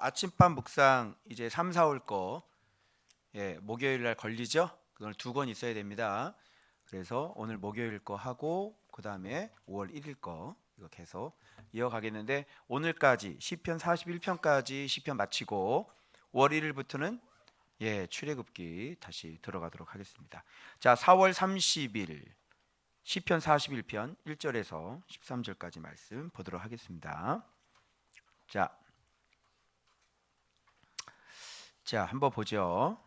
아침밥 묵상 이제 3, 4월 거 목요일 날 걸리죠? 그걸 2권 있어야 됩니다. 그래서 오늘 목요일 거 하고 그다음에 5월 1일 거 이거 계속 이어가겠는데 오늘까지 시편 41편까지 시편 마치고 5월 1일부터는 출애굽기 다시 들어가도록 하겠습니다. 자, 4월 30일 시편 41편 1절에서 13절까지 말씀 보도록 하겠습니다. 자, 한번 보죠.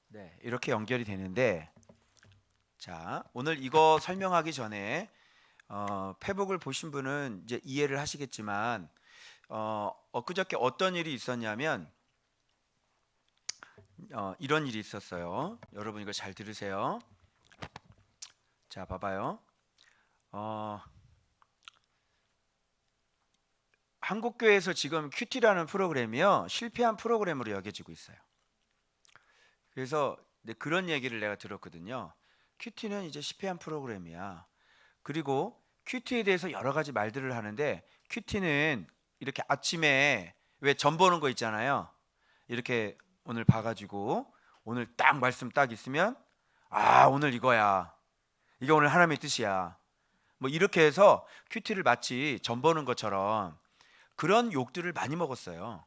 네, 이렇게 연결이 되는데, 자, 오늘 이거 설명하기 전에 페북을 보신 분은 이제 이해를 하시겠지만, 엊그저께 어떤 일이 있었냐면, 이런 일이 있었어요. 여러분 이거 잘 들으세요. 자, 봐봐요. 한국교회에서 지금 큐티라는 프로그램이요, 실패한 프로그램으로 여겨지고 있어요. 그래서 그런 얘기를 내가 들었거든요. 큐티는 이제 실패한 프로그램이야. 그리고 큐티에 대해서 여러 가지 말들을 하는데, 큐티는 이렇게 아침에 왜 점 보는 거 있잖아요. 이렇게 오늘 봐가지고 오늘 딱 말씀 딱 있으면 오늘 이거야. 이게 오늘 하나님의 뜻이야. 뭐 이렇게 해서 큐티를 마치 점 보는 것처럼 그런 욕들을 많이 먹었어요,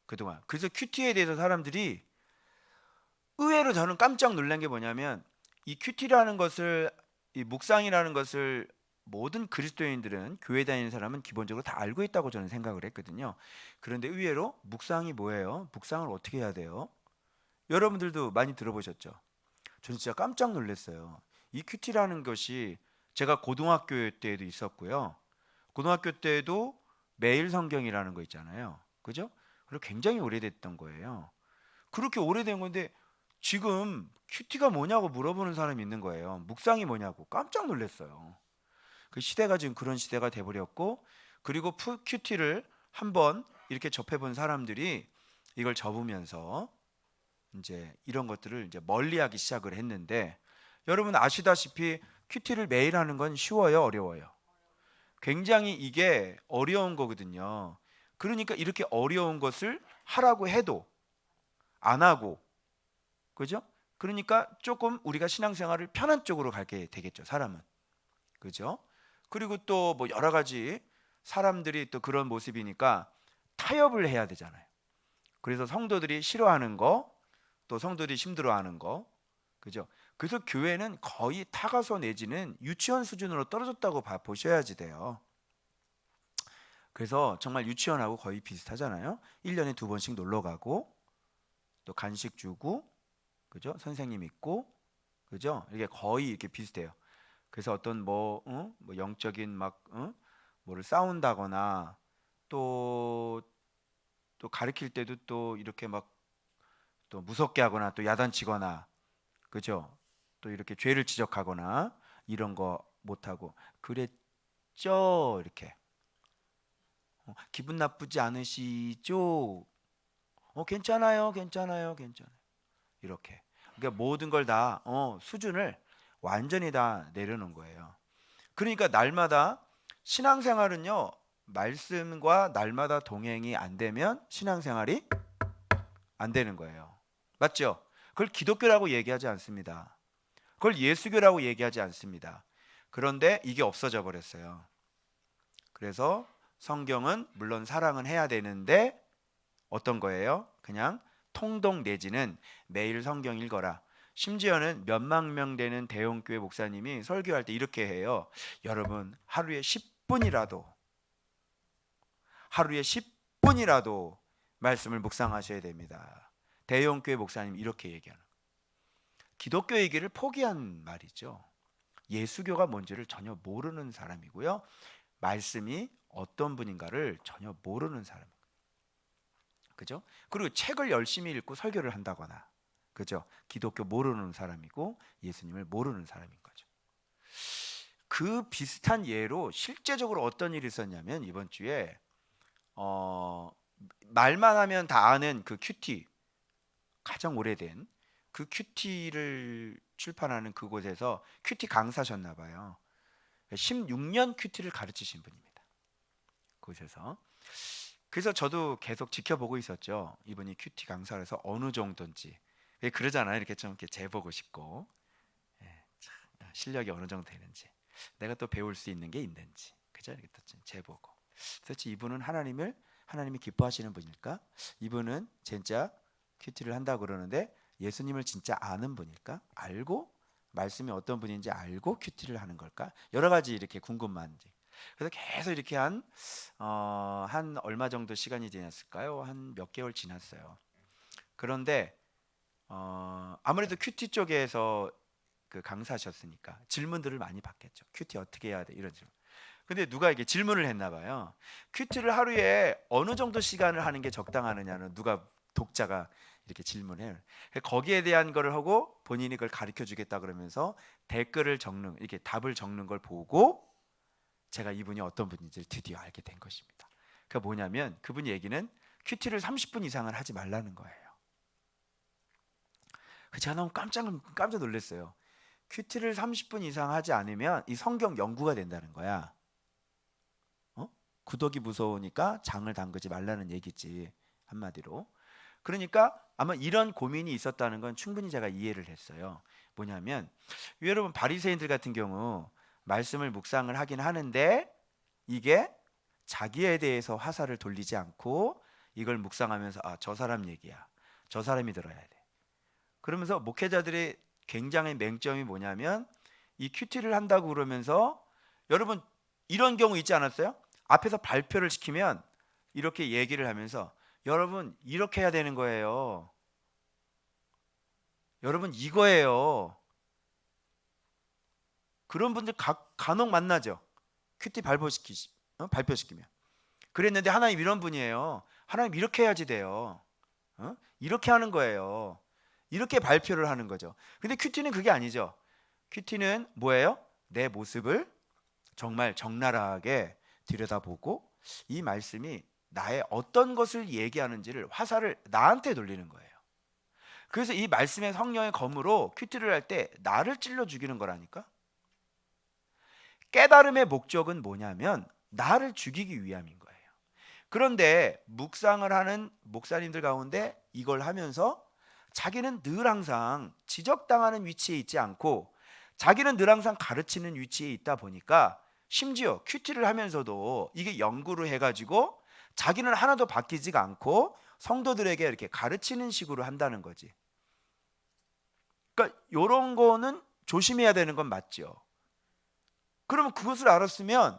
그동안. 그래서 큐티에 대해서 사람들이 의외로 저는 깜짝 놀란 게 뭐냐면, 이 큐티라는 것을, 이 묵상이라는 것을 모든 그리스도인들은, 교회 다니는 사람은 기본적으로 다 알고 있다고 저는 생각을 했거든요. 그런데 의외로 묵상이 뭐예요? 묵상을 어떻게 해야 돼요? 여러분들도 많이 들어보셨죠? 저는 진짜 깜짝 놀랐어요. 이 큐티라는 것이 제가 고등학교 때에도 있었고요. 고등학교 때에도 매일 성경이라는 거 있잖아요. 그죠? 그리고 굉장히 오래됐던 거예요. 그렇게 오래된 건데 지금 큐티가 뭐냐고 물어보는 사람이 있는 거예요. 묵상이 뭐냐고. 깜짝 놀랐어요. 그 시대가 지금 그런 시대가 돼버렸고, 그리고 큐티를 한번 이렇게 접해본 사람들이 이걸 접으면서 이제 이런 것들을 이제 멀리하기 시작을 했는데, 여러분 아시다시피 큐티를 매일 하는 건 쉬워요, 어려워요? 굉장히 이게 어려운 거거든요. 그러니까 이렇게 어려운 것을 하라고 해도 안 하고, 그죠? 그러니까 조금 우리가 신앙생활을 편한 쪽으로 가게 되겠죠, 사람은. 그죠? 그리고 또 뭐 여러 가지 사람들이 또 그런 모습이니까 타협을 해야 되잖아요. 그래서 성도들이 싫어하는 거, 또 성도들이 힘들어하는 거, 그죠? 그래서 교회는 거의 타가소 내지는 유치원 수준으로 떨어졌다고 보셔야지 돼요. 그래서 정말 유치원하고 거의 비슷하잖아요. 1년에 2번씩 놀러 가고, 또 간식 주고, 그죠? 선생님 있고, 그죠? 이게 거의 이렇게 비슷해요. 그래서 어떤 뭐 영적인 뭐를 싸운다거나, 또 가르칠 때도 또 이렇게 막 또 무섭게 하거나 또 야단치거나, 그죠? 또 이렇게 죄를 지적하거나 이런 거 못하고 그랬죠? 이렇게 기분 나쁘지 않으시죠? 괜찮아요, 괜찮아요, 괜찮아요. 이렇게. 그러니까 모든 걸 다 수준을 완전히 다 내려놓은 거예요. 그러니까 날마다 신앙생활은요, 말씀과 날마다 동행이 안 되면 신앙생활이 안 되는 거예요. 맞죠? 그걸 기독교라고 얘기하지 않습니다. 그걸 예수교라고 얘기하지 않습니다. 그런데 이게 없어져 버렸어요. 그래서 성경은 물론 사랑은 해야 되는데 어떤 거예요? 그냥 통독 내지는 매일 성경 읽어라. 심지어는 몇만 명 되는 대형교회 목사님이 설교할 때 이렇게 해요. 여러분 하루에 10분이라도 말씀을 묵상하셔야 됩니다. 대형교회 목사님 이렇게 얘기하는. 기독교 얘기를 포기한 말이죠. 예수교가 뭔지를 전혀 모르는 사람이고요. 말씀이 어떤 분인가를 전혀 모르는 사람. 그죠? 그리고 책을 열심히 읽고 설교를 한다거나, 그죠? 기독교 모르는 사람이고 예수님을 모르는 사람인 거죠. 그 비슷한 예로 실제적으로 어떤 일이 있었냐면, 이번 주에 말만 하면 다 아는 그 큐티, 가장 오래된 그 큐티를 출판하는 그곳에서 큐티 강사셨나 봐요. 16년 큐티를 가르치신 분입니다. 곳에서. 그래서 저도 계속 지켜보고 있었죠. 이분이 큐티 강사를 해서 어느 정도인지. 왜 그러잖아요. 이렇게 좀 이렇게 재보고 싶고, 예, 참, 실력이 어느 정도 되는지, 내가 또 배울 수 있는 게 있는지, 그죠? 이렇게 또 좀 재보고. 도대체 이분은 하나님이 기뻐하시는 분일까? 이분은 진짜 큐티를 한다고 그러는데 예수님을 진짜 아는 분일까? 알고 말씀이 어떤 분인지 알고 큐티를 하는 걸까? 여러 가지 이렇게 궁금한지. 그래서 계속 이렇게 한 얼마 정도 시간이 지났을까요? 한 몇 개월 지났어요. 그런데 아무래도 큐티 쪽에서 그 강사하셨으니까 질문들을 많이 받겠죠. 큐티 어떻게 해야 돼? 이런 질문. 근데 누가 이게 질문을 했나 봐요. 큐티를 하루에 어느 정도 시간을 하는 게 적당하느냐는 누가 독자가 이렇게 질문해요. 거기에 대한 거를 하고 본인이 그걸 가르쳐 주겠다 그러면서 댓글을 적는, 이렇게 답을 적는 걸 보고 제가 이분이 어떤 분인지를 드디어 알게 된 것입니다. 그게 뭐냐면 그분 얘기는 큐티를 30분 이상을 하지 말라는 거예요. 제가 너무 깜짝 놀랐어요. 큐티를 30분 이상 하지 않으면 이 성경 연구가 된다는 거야. 구독이 무서우니까 장을 담그지 말라는 얘기지, 한마디로. 그러니까 아마 이런 고민이 있었다는 건 충분히 제가 이해를 했어요. 뭐냐면 여러분 바리새인들 같은 경우 말씀을 묵상을 하긴 하는데 이게 자기에 대해서 화살을 돌리지 않고 이걸 묵상하면서 저 사람 얘기야, 저 사람이 들어야 돼. 그러면서 목회자들의 굉장히 맹점이 뭐냐면 이 큐티를 한다고 그러면서, 여러분 이런 경우 있지 않았어요? 앞에서 발표를 시키면 이렇게 얘기를 하면서 여러분 이렇게 해야 되는 거예요. 여러분 이거예요. 그런 분들 간혹 만나죠. 큐티 발표시키면. 그랬는데 하나님 이런 분이에요. 하나님 이렇게 해야지 돼요. 이렇게 하는 거예요. 이렇게 발표를 하는 거죠. 근데 큐티는 그게 아니죠. 큐티는 뭐예요? 내 모습을 정말 적나라하게 들여다보고 이 말씀이 나의 어떤 것을 얘기하는지를 화살을 나한테 돌리는 거예요. 그래서 이 말씀의 성령의 검으로 큐티를 할 때 나를 찔러 죽이는 거라니까. 깨달음의 목적은 뭐냐면 나를 죽이기 위함인 거예요. 그런데 묵상을 하는 목사님들 가운데 이걸 하면서 자기는 늘 항상 지적당하는 위치에 있지 않고 자기는 늘 항상 가르치는 위치에 있다 보니까 심지어 큐티를 하면서도 이게 연구를 해가지고 자기는 하나도 바뀌지가 않고 성도들에게 이렇게 가르치는 식으로 한다는 거지. 그러니까 이런 거는 조심해야 되는 건 맞죠. 그러면 그것을 알았으면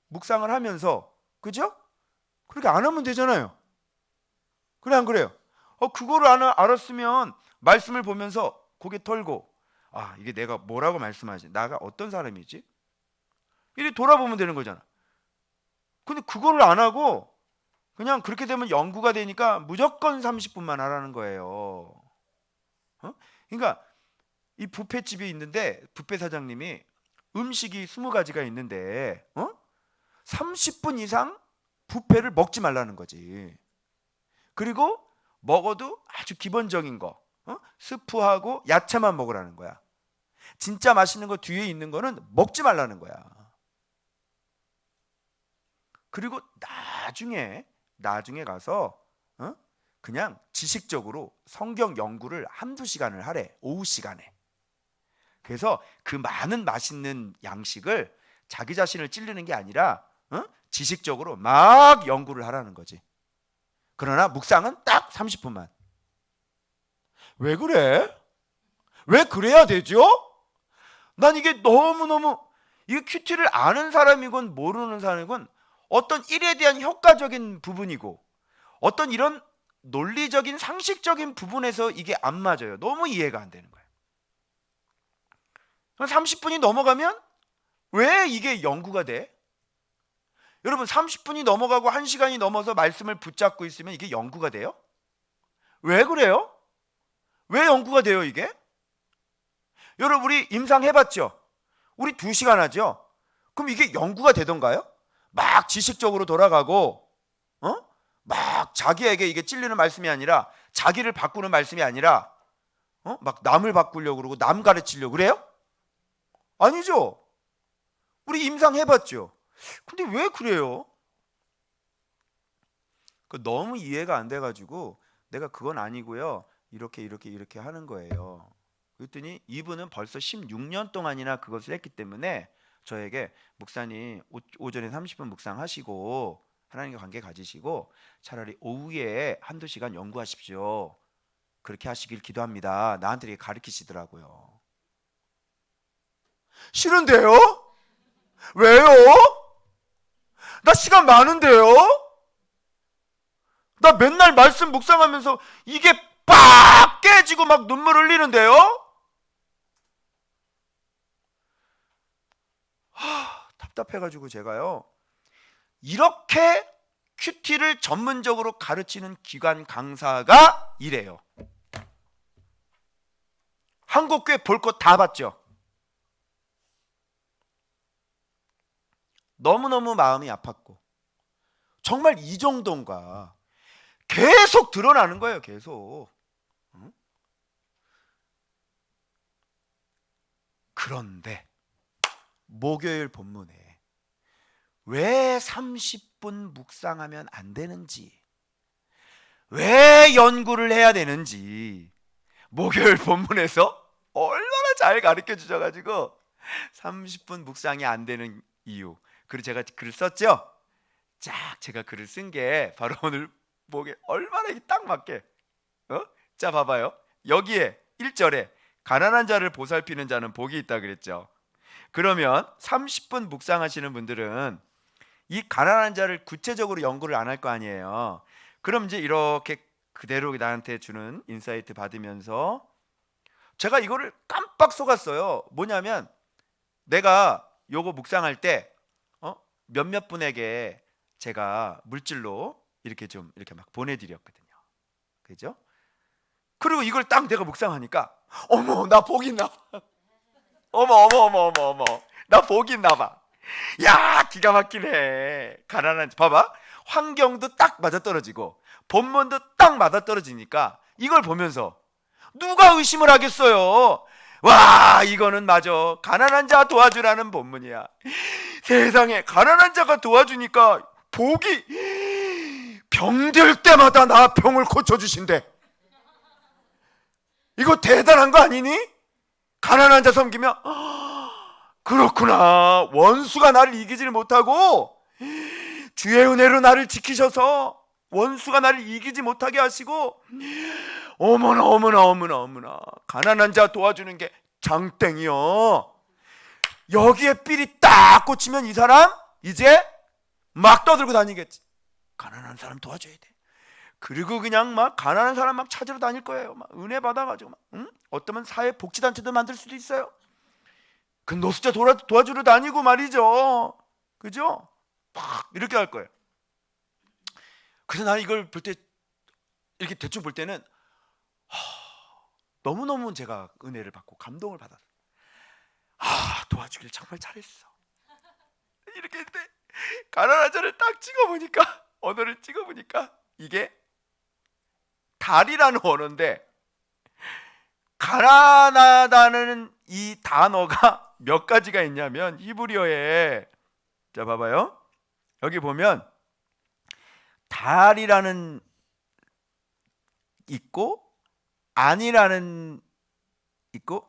묵상을 하면서, 그죠? 그렇게 안 하면 되잖아요. 그래 안 그래요? 그거를 알았으면 말씀을 보면서 고개 털고 이게 내가 뭐라고 말씀하지? 나가 어떤 사람이지? 이렇게 돌아보면 되는 거잖아. 근데 그거를 안 하고 그냥 그렇게 되면 연구가 되니까 무조건 30분만 하라는 거예요. 그러니까 이 뷔페집이 있는데 뷔페 사장님이 음식이 20가지가 있는데 30분 이상 뷔페를 먹지 말라는 거지. 그리고 먹어도 아주 기본적인 거, 스프하고 야채만 먹으라는 거야. 진짜 맛있는 거 뒤에 있는 거는 먹지 말라는 거야. 그리고 나중에 가서 그냥 지식적으로 성경 연구를 한두 시간을 하래. 오후 시간에. 그래서 그 많은 맛있는 양식을 자기 자신을 찔르는 게 아니라 지식적으로 막 연구를 하라는 거지. 그러나 묵상은 딱 30분만. 왜 그래? 왜 그래야 되죠? 난 이게 너무너무, 이 큐티를 아는 사람이건 모르는 사람이건 어떤 일에 대한 효과적인 부분이고 어떤 이런 논리적인 상식적인 부분에서 이게 안 맞아요. 너무 이해가 안 되는 거예요. 30분이 넘어가면 왜 이게 연구가 돼? 여러분 30분이 넘어가고 1시간이 넘어서 말씀을 붙잡고 있으면 이게 연구가 돼요? 왜 그래요? 왜 연구가 돼요 이게? 여러분 우리 임상 해봤죠? 우리 2시간 하죠? 그럼 이게 연구가 되던가요? 막 지식적으로 돌아가고 막 자기에게 이게 찔리는 말씀이 아니라 자기를 바꾸는 말씀이 아니라 막 남을 바꾸려고 그러고 남 가르치려고 그래요? 아니죠. 우리 임상 해봤죠. 근데 왜 그래요? 너무 이해가 안 돼가지고 내가 그건 아니고요. 이렇게 하는 거예요. 그랬더니 이분은 벌써 16년 동안이나 그것을 했기 때문에 저에게 목사님 오전에 30분 묵상하시고 하나님과 관계 가지시고 차라리 오후에 한두 시간 연구하십시오. 그렇게 하시길 기도합니다. 나한테 이렇게 가르치시더라고요. 싫은데요? 왜요? 나 시간 많은데요? 나 맨날 말씀 묵상하면서 이게 빡 깨지고 막 눈물 흘리는데요? 답답해가지고 제가요, 이렇게 큐티를 전문적으로 가르치는 기관 강사가 이래요. 한국교회 볼 것 다 봤죠. 너무너무 마음이 아팠고 정말 이 정도인가 계속 드러나는 거예요. 계속. 그런데 목요일 본문에 왜 30분 묵상하면 안 되는지, 왜 연구를 해야 되는지 목요일 본문에서 얼마나 잘 가르쳐 주셔가지고 30분 묵상이 안 되는 이유, 그리고 제가 글을 썼죠. 쫙 제가 글을 쓴 게 바로 오늘 목에 얼마나 딱 맞게, 자 봐봐요. 여기에 1절에 가난한 자를 보살피는 자는 복이 있다 그랬죠. 그러면 30분 묵상하시는 분들은 이 가난한 자를 구체적으로 연구를 안 할 거 아니에요. 그럼 이제 이렇게 그대로 나한테 주는 인사이트 받으면서 제가 이거를 깜빡 속았어요. 뭐냐면 내가 요거 묵상할 때 몇몇 분에게 제가 물질로 이렇게 좀 이렇게 막 보내드렸거든요. 그죠? 그리고 이걸 딱 내가 묵상하니까 어머 나 복 있나 봐. 어머 나 복 있나 봐. 야 기가 막히네. 가난한 봐봐, 환경도 딱 맞아떨어지고 본문도 딱 맞아떨어지니까 이걸 보면서 누가 의심을 하겠어요. 와 이거는 맞아, 가난한 자 도와주라는 본문이야. 세상에 가난한 자가 도와주니까 복이, 병들 때마다 나 병을 고쳐주신대. 이거 대단한 거 아니니? 가난한 자 섬기면 그렇구나, 원수가 나를 이기질 못하고 주의 은혜로 나를 지키셔서 원수가 나를 이기지 못하게 하시고, 어머나 가난한 자 도와주는 게 장땡이요. 여기에 삘이 딱 꽂히면 이 사람 이제 막 떠들고 다니겠지. 가난한 사람 도와줘야 돼. 그리고 그냥 막 가난한 사람 막 찾으러 다닐 거예요. 막 은혜 받아가지고 막, 어쩌면 사회복지단체도 만들 수도 있어요. 그 노숙자 도와주러 다니고 말이죠. 그죠? 막 이렇게 할 거예요. 그래서 나는 이걸 볼 때, 이렇게 대충 볼 때는 너무너무 제가 은혜를 받고 감동을 받았어요. 도와주길 정말 잘했어. 이렇게 했는데 가난한 자를 딱 찍어보니까, 언어를 찍어보니까 이게 달이라는 언어인데, 가난하다는 이 단어가 몇 가지가 있냐면 히브리어에, 자 봐봐요. 여기 보면 달이라는 있고 아니라는 있고,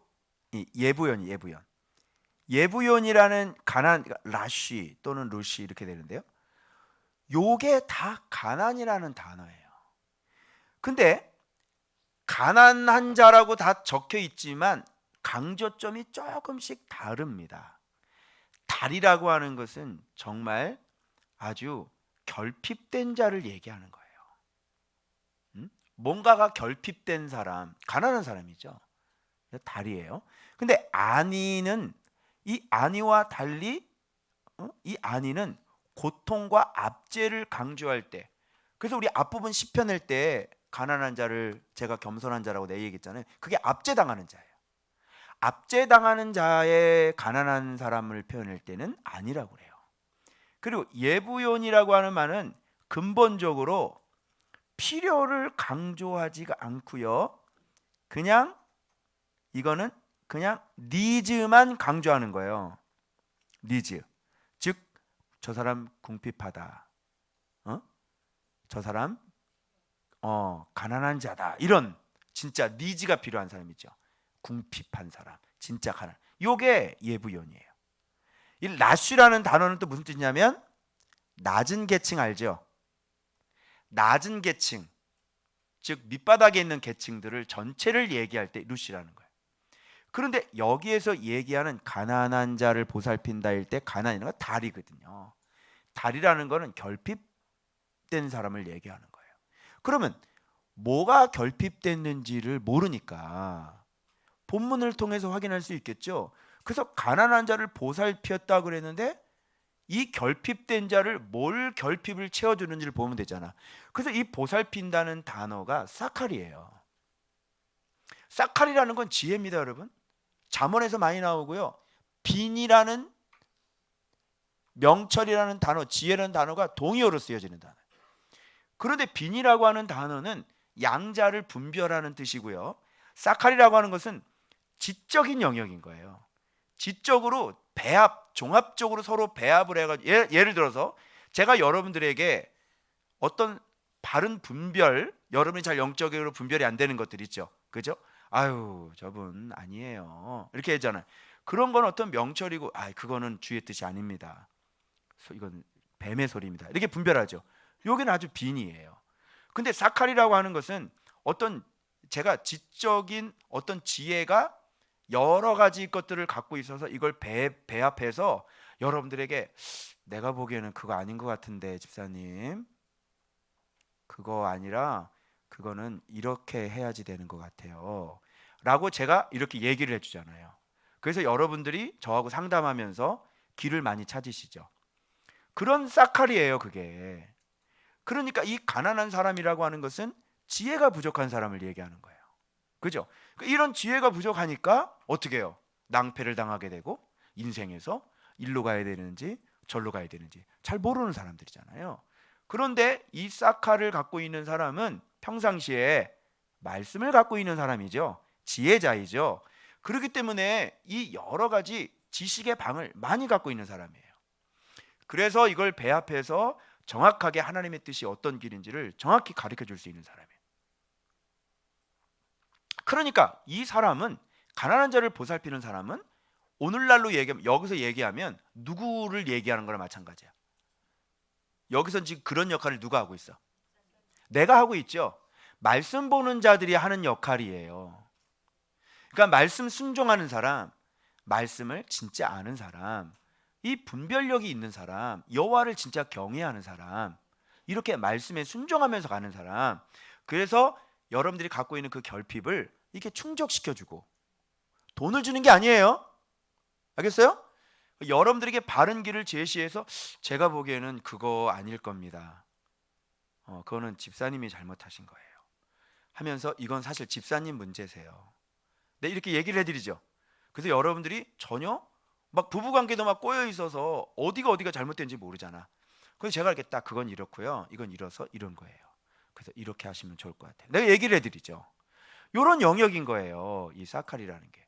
예부연이라는 가난, 라쉬 또는 루시 이렇게 되는데요. 요게 다 가난이라는 단어예요. 근데 가난한 자라고 다 적혀 있지만 강조점이 조금씩 다릅니다. 달이라고 하는 것은 정말 아주 결핍된 자를 얘기하는 거예요. 뭔가가 결핍된 사람, 가난한 사람이죠. 달이에요. 근데 안이는, 이 안이와 달리 이 안이는 고통과 압제를 강조할 때, 그래서 우리 앞부분 시편 낼 때 가난한 자를 제가 겸손한 자라고 내 얘기했잖아요. 그게 압제당하는 자예요. 압제당하는 자의 가난한 사람을 표현할 때는 아니라고 그래요. 그리고 예부연이라고 하는 말은 근본적으로 필요를 강조하지가 않고요. 그냥 이거는 그냥 니즈만 강조하는 거예요. 니즈. 즉 저 사람 궁핍하다. 저 사람 가난한 자다, 이런 진짜 니즈가 필요한 사람이죠. 궁핍한 사람, 진짜 가난. 요게 예부연이에요. 이 라쉬라는 단어는 또 무슨 뜻이냐면 낮은 계층 알죠? 낮은 계층, 즉 밑바닥에 있는 계층들을 전체를 얘기할 때 루시라는 거예요. 그런데 여기에서 얘기하는 가난한 자를 보살핀다일 때 가난이라는 건 달이거든요. 달이라는 거는 결핍된 사람을 얘기하는 거예요. 그러면 뭐가 결핍됐는지를 모르니까 본문을 통해서 확인할 수 있겠죠. 그래서 가난한 자를 보살폈다 그랬는데 이 결핍된 자를 뭘 결핍을 채워주는지를 보면 되잖아. 그래서 이 보살핀다는 단어가 사칼이에요. 사칼이라는 건 지혜입니다, 여러분. 잠언에서 많이 나오고요. 빈이라는 명철이라는 단어, 지혜라는 단어가 동의어로 쓰여지는 단어예요. 그런데 빈이라고 하는 단어는 양자를 분별하는 뜻이고요. 사칼이라고 하는 것은 지적인 영역인 거예요. 지적으로 배합, 종합적으로 서로 배합을 해가지고 예를 들어서 제가 여러분들에게 어떤 바른 분별, 여러분이 잘 영적으로 분별이 안 되는 것들 있죠, 그죠? 아유, 저분 아니에요, 이렇게 했잖아요. 그런 건 어떤 명철이고, 그거는 주의 뜻이 아닙니다, 이건 뱀의 소리입니다, 이렇게 분별하죠. 여기는 아주 빈이에요. 근데 사칼이라고 하는 것은 어떤 제가 지적인 어떤 지혜가 여러 가지 것들을 갖고 있어서 이걸 배합해서 여러분들에게 내가 보기에는 그거 아닌 것 같은데 집사님, 그거 아니라 그거는 이렇게 해야지 되는 것 같아요 라고 제가 이렇게 얘기를 해주잖아요. 그래서 여러분들이 저하고 상담하면서 길을 많이 찾으시죠. 그런 사칼이에요, 그게. 그러니까 이 가난한 사람이라고 하는 것은 지혜가 부족한 사람을 얘기하는 거예요, 그죠? 이런 지혜가 부족하니까 어떻게 해요? 낭패를 당하게 되고 인생에서 일로 가야 되는지 절로 가야 되는지 잘 모르는 사람들이잖아요. 그런데 이 사카를 갖고 있는 사람은 평상시에 말씀을 갖고 있는 사람이죠. 지혜자이죠. 그렇기 때문에 이 여러 가지 지식의 방을 많이 갖고 있는 사람이에요. 그래서 이걸 배합해서 정확하게 하나님의 뜻이 어떤 길인지를 정확히 가르쳐 줄 수 있는 사람이에요. 그러니까 이 사람은, 가난한 자를 보살피는 사람은 오늘날로 얘기하면, 여기서 얘기하면 누구를 얘기하는 거랑 마찬가지야. 여기서 지금 그런 역할을 누가 하고 있어? 내가 하고 있죠. 말씀 보는 자들이 하는 역할이에요. 그러니까 말씀 순종하는 사람, 말씀을 진짜 아는 사람, 이 분별력이 있는 사람, 여호와를 진짜 경외하는 사람, 이렇게 말씀에 순종하면서 가는 사람. 그래서 여러분들이 갖고 있는 그 결핍을 이렇게 충족시켜주고, 돈을 주는 게 아니에요. 알겠어요? 여러분들에게 바른 길을 제시해서 제가 보기에는 그거 아닐 겁니다, 그거는 집사님이 잘못하신 거예요 하면서 이건 사실 집사님 문제세요. 네, 이렇게 얘기를 해드리죠. 그래서 여러분들이 전혀 막 부부관계도 막 꼬여 있어서 어디가 잘못된지 모르잖아. 그래서 제가 이렇게 딱 그건 이렇고요, 이건 이래서 이런 거예요, 그래서 이렇게 하시면 좋을 것 같아요, 내가 얘기를 해드리죠. 이런 영역인 거예요, 이 사칼이라는 게.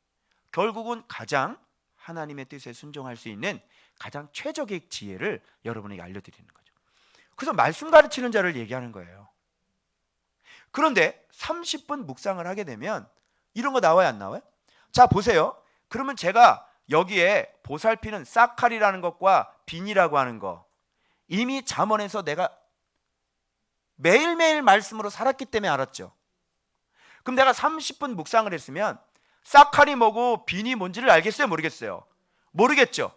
결국은 가장 하나님의 뜻에 순종할 수 있는 가장 최적의 지혜를 여러분에게 알려드리는 거죠. 그래서 말씀 가르치는 자를 얘기하는 거예요. 그런데 30분 묵상을 하게 되면 이런 거 나와요, 안 나와요? 자, 보세요. 그러면 제가 여기에 보살피는 사칼이라는 것과 빈이라고 하는 거, 이미 잠언에서 내가 매일매일 말씀으로 살았기 때문에 알았죠. 그럼 내가 30분 묵상을 했으면 사칼이 뭐고 빈이 뭔지를 알겠어요, 모르겠어요? 모르겠죠.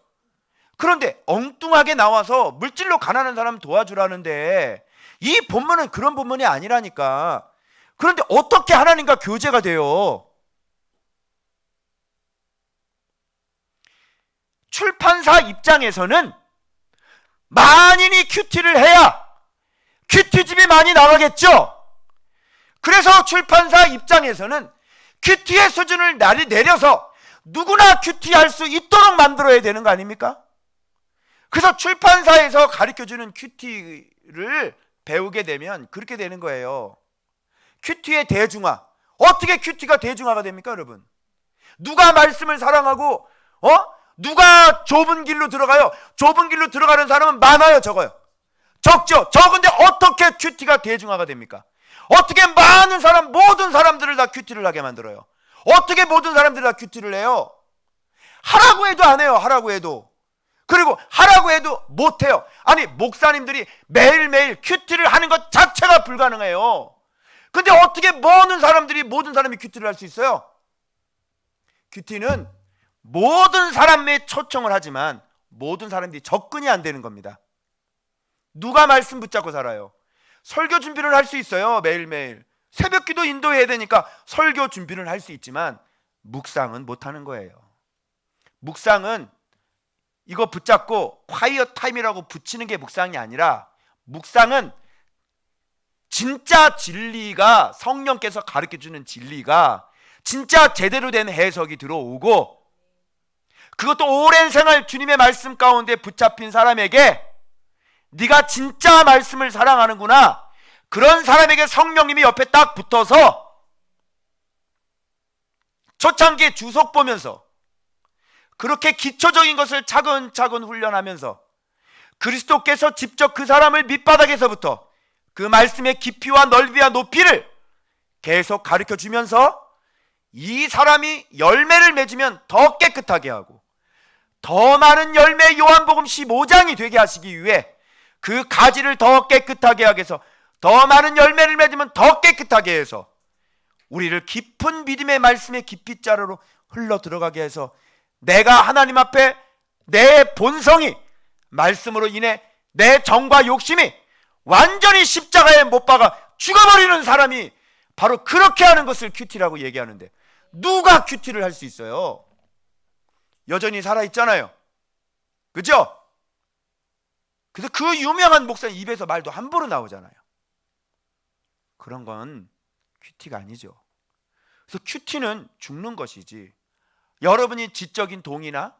그런데 엉뚱하게 나와서 물질로 가난한 사람 도와주라는데 이 본문은 그런 본문이 아니라니까. 그런데 어떻게 하나님과 교제가 돼요? 출판사 입장에서는 만인이 큐티를 해야 큐티집이 많이 나가겠죠. 그래서 출판사 입장에서는 큐티의 수준을 내려서 누구나 큐티할 수 있도록 만들어야 되는 거 아닙니까? 그래서 출판사에서 가르쳐주는 큐티를 배우게 되면 그렇게 되는 거예요. 큐티의 대중화. 어떻게 큐티가 대중화가 됩니까, 여러분? 누가 말씀을 사랑하고 누가 좁은 길로 들어가요? 좁은 길로 들어가는 사람은 많아요, 적어요? 적죠. 적은데 어떻게 큐티가 대중화가 됩니까? 어떻게 많은 사람, 모든 사람들을 다 큐티를 하게 만들어요? 어떻게 모든 사람들이 다 큐티를 해요? 하라고 해도 안 해요. 하라고 해도. 그리고 하라고 해도 못 해요. 아니, 목사님들이 매일매일 큐티를 하는 것 자체가 불가능해요. 근데 어떻게 모든 사람이 큐티를 할 수 있어요? 큐티는 모든 사람에 초청을 하지만 모든 사람들이 접근이 안 되는 겁니다. 누가 말씀 붙잡고 살아요? 설교 준비를 할 수 있어요. 매일매일 새벽기도 인도해야 되니까 설교 준비를 할 수 있지만 묵상은 못하는 거예요. 묵상은 이거 붙잡고 콰이어 타임이라고 붙이는 게 묵상이 아니라, 묵상은 진짜 진리가, 성령께서 가르쳐주는 진리가 진짜 제대로 된 해석이 들어오고, 그것도 오랜 생활 주님의 말씀 가운데 붙잡힌 사람에게 네가 진짜 말씀을 사랑하는구나, 그런 사람에게 성령님이 옆에 딱 붙어서 초창기에 주석 보면서 그렇게 기초적인 것을 차근차근 훈련하면서 그리스도께서 직접 그 사람을 밑바닥에서부터 그 말씀의 깊이와 넓이와 높이를 계속 가르쳐 주면서 이 사람이 열매를 맺으면 더 깨끗하게 하고 더 많은 열매, 요한복음 15장이 되게 하시기 위해 그 가지를 더 깨끗하게 하게 해서 더 많은 열매를 맺으면 더 깨끗하게 해서 우리를 깊은 믿음의 말씀의 깊이자루로 흘러 들어가게 해서 내가 하나님 앞에 내 본성이 말씀으로 인해 내 정과 욕심이 완전히 십자가에 못 박아 죽어버리는 사람이 바로 그렇게 하는 것을 큐티라고 얘기하는데, 누가 큐티를 할 수 있어요? 여전히 살아있잖아요. 그죠? 그래서 그 유명한 목사님 입에서 말도 함부로 나오잖아요. 그런 건 큐티가 아니죠. 그래서 큐티는 죽는 것이지, 여러분이 지적인 동의나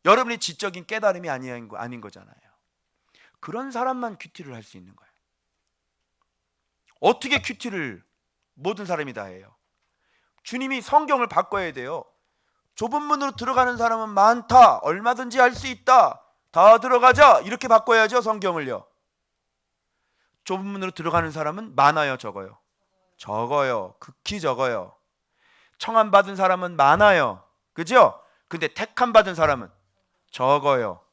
여러분이 지적인 깨달음이 아닌 거잖아요. 그런 사람만 큐티를 할 수 있는 거예요. 어떻게 큐티를 모든 사람이 다 해요? 주님이 성경을 바꿔야 돼요. 좁은 문으로 들어가는 사람은 많다, 얼마든지 할 수 있다, 다 들어가자, 이렇게 바꿔야죠. 성경을요. 좁은 문으로 들어가는 사람은 많아요, 적어요? 적어요. 극히 적어요. 청함 받은 사람은 많아요. 그죠? 근데 택함 받은 사람은 적어요.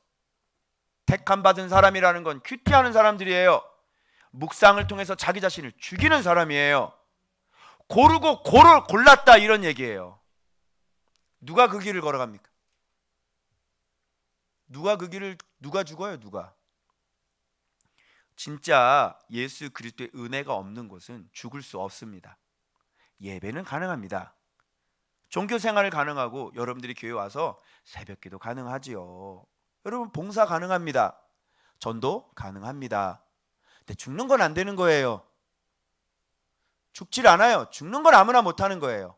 택함 받은 사람이라는 건 큐티하는 사람들이에요. 묵상을 통해서 자기 자신을 죽이는 사람이에요. 고르고 골랐다, 이런 얘기예요. 누가 그 길을 걸어갑니까? 누가 죽어요? 누가? 진짜 예수 그리스도의 은혜가 없는 곳은 죽을 수 없습니다. 예배는 가능합니다. 종교 생활을 가능하고 여러분들이 교회 와서 새벽기도 가능하지요. 여러분 봉사 가능합니다. 전도 가능합니다. 근데 죽는 건 안 되는 거예요. 죽질 않아요. 죽는 건 아무나 못하는 거예요.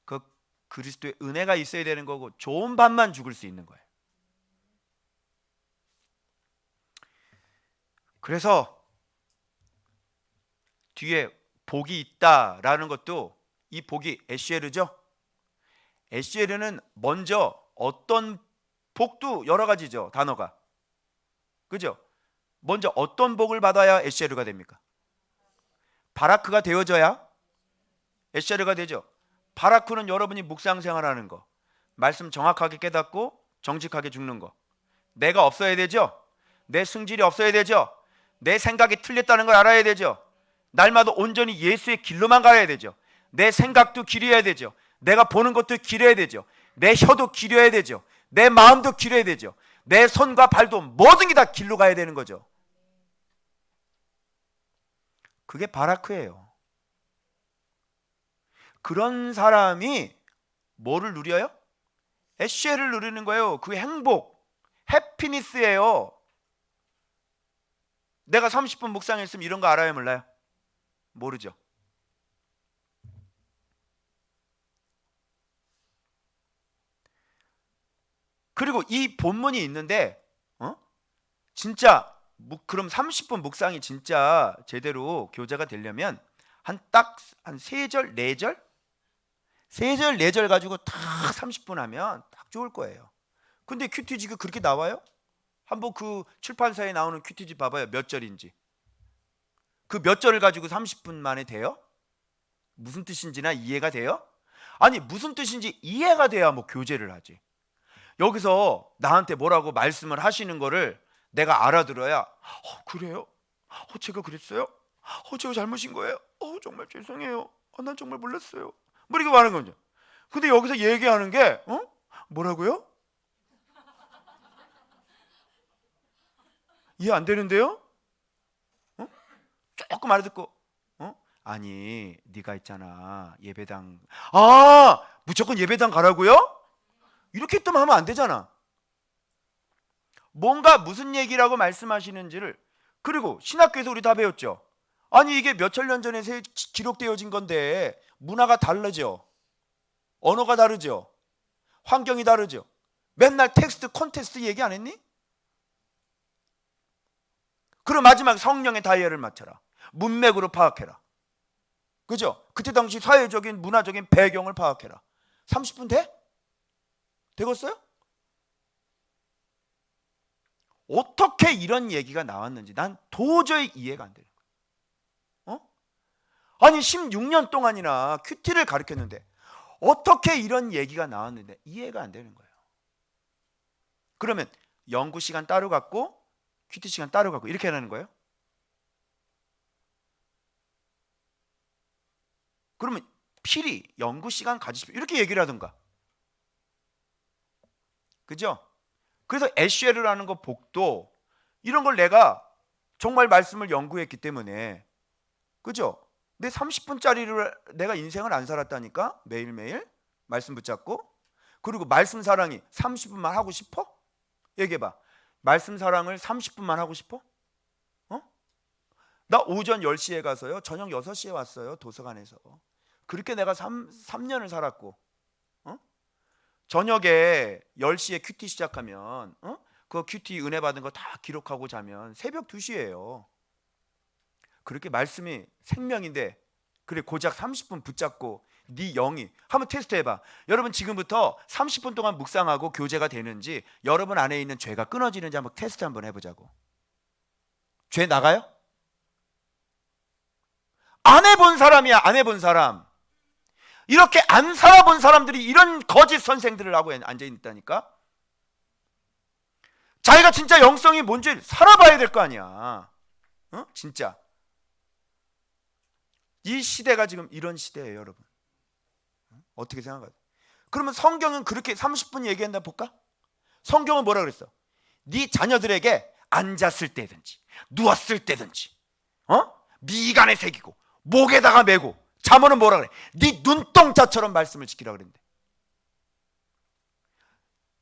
그 그리스도의 은혜가 있어야 되는 거고 좋은 밥만 죽을 수 있는 거예요. 그래서 뒤에 복이 있다라는 것도, 이 복이 에쉬에르죠. 에쉬에르는 먼저 어떤 복도 여러 가지죠, 단어가. 그죠? 먼저 어떤 복을 받아야 에쉬에르가 됩니까? 바라크가 되어져야 에쉬에르가 되죠. 바라크는 여러분이 묵상 생활하는 거, 말씀 정확하게 깨닫고 정직하게 죽는 거. 내가 없어야 되죠. 내 승질이 없어야 되죠. 내 생각이 틀렸다는 걸 알아야 되죠. 날마다 온전히 예수의 길로만 가야 되죠. 내 생각도 길어야 되죠. 내가 보는 것도 길어야 되죠. 내 혀도 길어야 되죠. 내 마음도 길어야 되죠. 내 손과 발도 모든 게 다 길로 가야 되는 거죠. 그게 바라크예요. 그런 사람이 뭐를 누려요? 에쉬에를 누리는 거예요. 그게 행복, 해피니스예요. 내가 30분 묵상했으면 이런 거 알아요, 몰라요? 모르죠. 그리고 이 본문이 있는데 진짜 그럼 30분 묵상이 진짜 제대로 교제가 되려면 한 3절 4절 3절 4절 가지고 다 30분 하면 딱 좋을 거예요. 근데 큐티 지금 그렇게 나와요? 한번 그 출판사에 나오는 큐티지 봐봐요. 몇 절인지. 그 몇 절을 가지고 30분 만에 돼요? 무슨 뜻인지나 이해가 돼요? 아니 무슨 뜻인지 이해가 돼야 뭐 교제를 하지. 여기서 나한테 뭐라고 말씀을 하시는 거를 내가 알아들어야 그래요? 제가 그랬어요? 제가 잘못인 거예요? 정말 죄송해요. 난 정말 몰랐어요. 뭐 이렇게 말하는 거죠. 근데 여기서 얘기하는 게 뭐라고요? 이해 안 되는데요? 조금 알아듣고 아니 네가 있잖아 예배당 무조건 예배당 가라고요? 이렇게 또 하면 안 되잖아. 뭔가 무슨 얘기라고 말씀하시는지를. 그리고 신학교에서 우리 다 배웠죠. 아니 이게 몇천 년 전에 기록되어진 건데 문화가 다르죠. 언어가 다르죠. 환경이 다르죠. 맨날 텍스트 콘테스트 얘기 안 했니? 그리고 마지막 성령의 다이얼을 맞춰라. 문맥으로 파악해라. 그죠? 그때 당시 사회적인 문화적인 배경을 파악해라. 30분 돼? 되겠어요? 어떻게 이런 얘기가 나왔는지 난 도저히 이해가 안 돼요. 아니 16년 동안이나 큐티를 가르쳤는데 어떻게 이런 얘기가 나왔는데 이해가 안 되는 거예요. 그러면 연구 시간 따로 갖고 큐티 시간 따로 갖고 이렇게 하는 거예요? 그러면 필히 연구 시간 가지십시오 이렇게 얘기를 하든가. 그죠? 그래서 에쉐르라는 거 복도 이런 걸 내가 정말 말씀을 연구했기 때문에 그죠? 내 30분짜리를 내가 인생을 안 살았다니까 매일매일 말씀 붙잡고. 그리고 말씀 사랑이 30분만 하고 싶어? 얘기해봐. 말씀 사랑을 30분만 하고 싶어? 나 오전 10시에 가서요 저녁 6시에 왔어요 도서관에서. 그렇게 내가 3년을 살았고 저녁에 10시에 큐티 시작하면 그 큐티 은혜 받은 거 다 기록하고 자면 새벽 2시예요. 그렇게 말씀이 생명인데 그래 고작 30분 붙잡고 네 영이 한번 테스트 해봐. 여러분 지금부터 30분 동안 묵상하고 교제가 되는지 여러분 안에 있는 죄가 끊어지는지 한번 테스트 한번 해보자고. 죄 나가요? 안 해본 사람이야. 안 해본 사람. 이렇게 안 살아본 사람들이 이런 거짓 선생들을 하고 앉아있다니까. 자기가 진짜 영성이 뭔지 살아봐야 될 거 아니야. 진짜 이 시대가 지금 이런 시대예요 여러분. 어떻게 생각하세요? 그러면 성경은 그렇게 30분 얘기한다 볼까? 성경은 뭐라 그랬어? 네 자녀들에게 앉았을 때든지 누웠을 때든지 미간에 새기고 목에다가 메고. 잠언은 뭐라 그래? 네 눈동자처럼 말씀을 지키라 그랬는데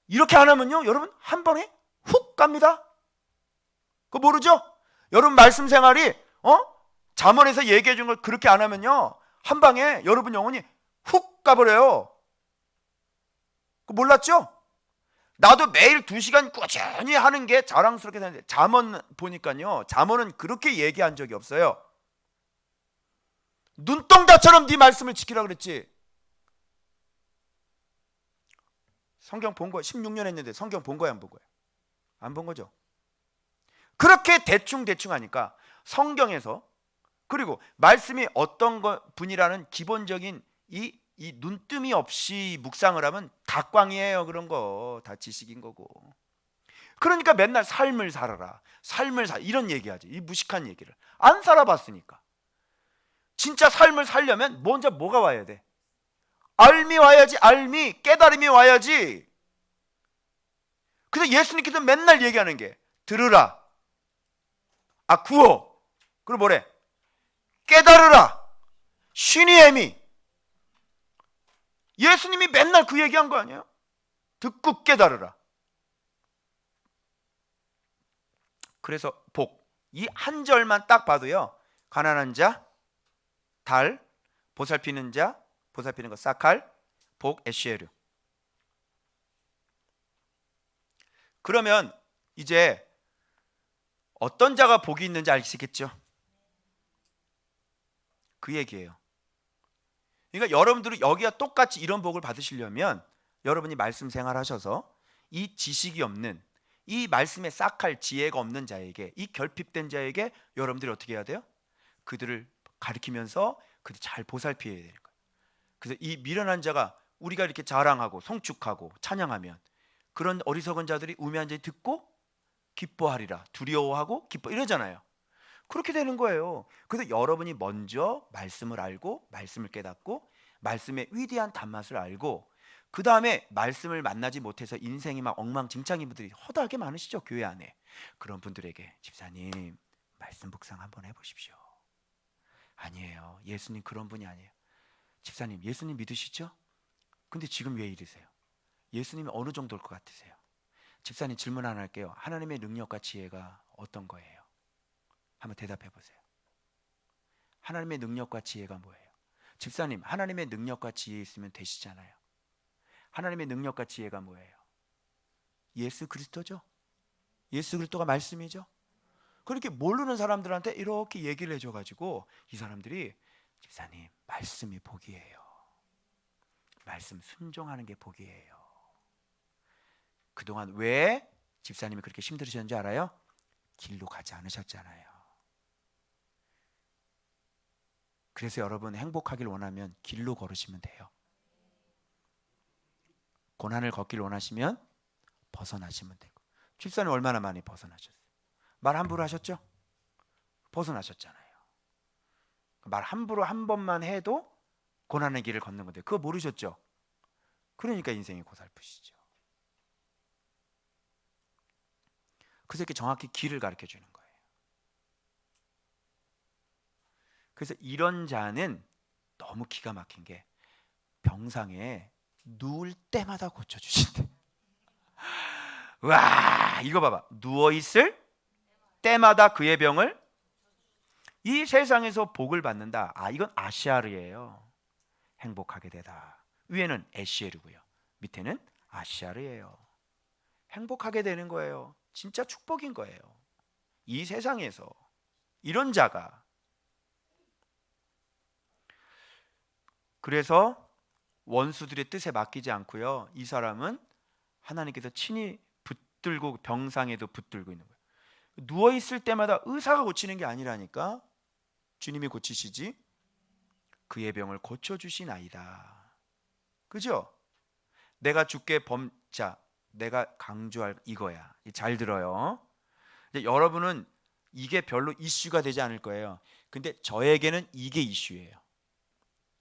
이렇게 안 하면요 여러분 한 번에 훅 갑니다. 그거 모르죠? 여러분 말씀 생활이 잠언에서 얘기해 준 걸 그렇게 안 하면요 한 방에 여러분 영혼이 훅 가버려요. 그거 몰랐죠? 나도 매일 2시간 꾸준히 하는 게 자랑스럽게 되는데 잠언 보니까요 잠언은 그렇게 얘기한 적이 없어요. 눈동자처럼 네 말씀을 지키라 그랬지. 성경 본 거야. 16년 했는데 성경 본 거야 안 본 거야? 안 본 거죠. 그렇게 대충 하니까 성경에서 그리고 말씀이 어떤 분이라는 기본적인 이 눈뜸이 없이 묵상을 하면 다 꽝이에요. 그런 거 다 지식인 거고. 그러니까 맨날 삶을 살아라. 이런 얘기하지. 이 무식한 얘기를 안 살아봤으니까. 진짜 삶을 살려면 먼저 뭐가 와야 돼? 알미 와야지. 알미, 깨달음이 와야지. 그래서 예수님께서 맨날 얘기하는 게 들으라, 구어, 그리고 뭐래? 깨달으라, 쉬니에미. 예수님이 맨날 그 얘기한 거 아니에요? 듣고 깨달으라. 그래서 복, 이 한 절만 딱 봐도요 가난한 자, 달, 보살피는 자, 보살피는 거 사칼, 복, 에시에르. 그러면 이제 어떤 자가 복이 있는지 아시겠죠? 그 얘기예요. 그러니까 여러분들이 여기와 똑같이 이런 복을 받으시려면 여러분이 말씀 생활하셔서 이 지식이 없는 이 말씀에 싹할 지혜가 없는 자에게, 이 결핍된 자에게 여러분들이 어떻게 해야 돼요? 그들을 가리키면서 그들 잘 보살펴야 되는 거예요. 그래서 이 미련한 자가 우리가 이렇게 자랑하고 송축하고 찬양하면 그런 어리석은 자들이 우매한 자들이 듣고 기뻐하리라, 두려워하고 기뻐, 이러잖아요. 그렇게 되는 거예요. 그래서 여러분이 먼저 말씀을 알고 말씀을 깨닫고 말씀의 위대한 단맛을 알고, 그 다음에 말씀을 만나지 못해서 인생이 막 엉망진창인 분들이 허다하게 많으시죠, 교회 안에. 그런 분들에게 집사님 말씀 묵상 한번 해보십시오. 아니에요, 예수님 그런 분이 아니에요. 집사님 예수님 믿으시죠? 근데 지금 왜 이러세요? 예수님이 어느 정도일 것 같으세요? 집사님 질문 하나 할게요. 하나님의 능력과 지혜가 어떤 거예요? 한번 대답해 보세요. 하나님의 능력과 지혜가 뭐예요? 집사님 하나님의 능력과 지혜 있으면 되시잖아요. 하나님의 능력과 지혜가 뭐예요? 예수 그리스도죠. 예수 그리스도가 말씀이죠. 그렇게 모르는 사람들한테 이렇게 얘기를 해줘가지고 이 사람들이 집사님 말씀이 복이에요. 말씀 순종하는 게 복이에요. 그동안 왜 집사님이 그렇게 힘들으셨는지 알아요? 길로 가지 않으셨잖아요. 그래서 여러분 행복하길 원하면 길로 걸으시면 돼요. 고난을 걷길 원하시면 벗어나시면 되고. 집사님 얼마나 많이 벗어나셨어요? 말 함부로 하셨죠? 벗어나셨잖아요. 말 함부로 한 번만 해도 고난의 길을 걷는 건데 그거 모르셨죠? 그러니까 인생이 고달프시죠. 그래서 이렇게 정확히 길을 가르쳐 주는 거예요. 그래서 이런 자는 너무 기가 막힌 게 병상에 누울 때마다 고쳐주신대. 와, 이거 봐봐. 누워있을 때마다 그의 병을, 이 세상에서 복을 받는다. 아, 이건 아시아르예요. 행복하게 되다. 위에는 에시에르고요, 밑에는 아시아르예요. 행복하게 되는 거예요. 진짜 축복인 거예요. 이 세상에서 이런 자가. 그래서 원수들의 뜻에 맡기지 않고요, 이 사람은 하나님께서 친히 붙들고 병상에도 붙들고 있는 거예요. 누워있을 때마다 의사가 고치는 게 아니라니까, 주님이 고치시지. 그의 병을 고쳐주시나이다. 그죠? 내가 주께 자, 내가 강조할 이거야. 잘 들어요. 이제 여러분은 이게 별로 이슈가 되지 않을 거예요. 근데 저에게는 이게 이슈예요.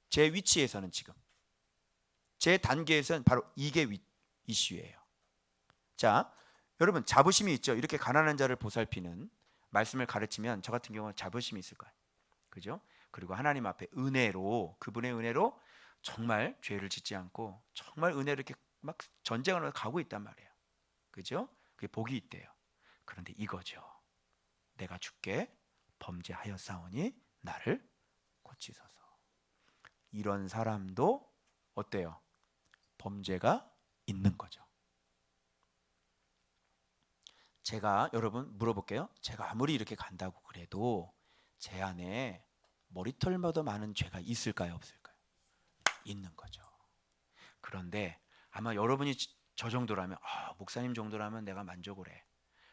제 위치에서는, 지금 제 단계에서는 바로 이게 이슈예요. 자, 여러분 자부심이 있죠. 이렇게 가난한 자를 보살피는 말씀을 가르치면 저 같은 경우는 자부심이 있을 거예요. 그죠? 그리고 하나님 앞에 은혜로, 그분의 은혜로 정말 죄를 짓지 않고 정말 은혜로 이렇게 막 전쟁을 가고 있단 말이에요. 그죠? 그게 복이 있대요. 그런데 이거죠. 내가 주께 범죄하였사오니 나를 고치소서. 이런 사람도 어때요? 범죄가 있는 거죠. 제가 여러분 물어볼게요. 제가 아무리 이렇게 간다고 그래도 제 안에 머리털마다 많은 죄가 있을까요, 없을까요? 있는 거죠. 그런데 아마 여러분이 저 정도라면, 목사님 정도라면 내가 만족을 해.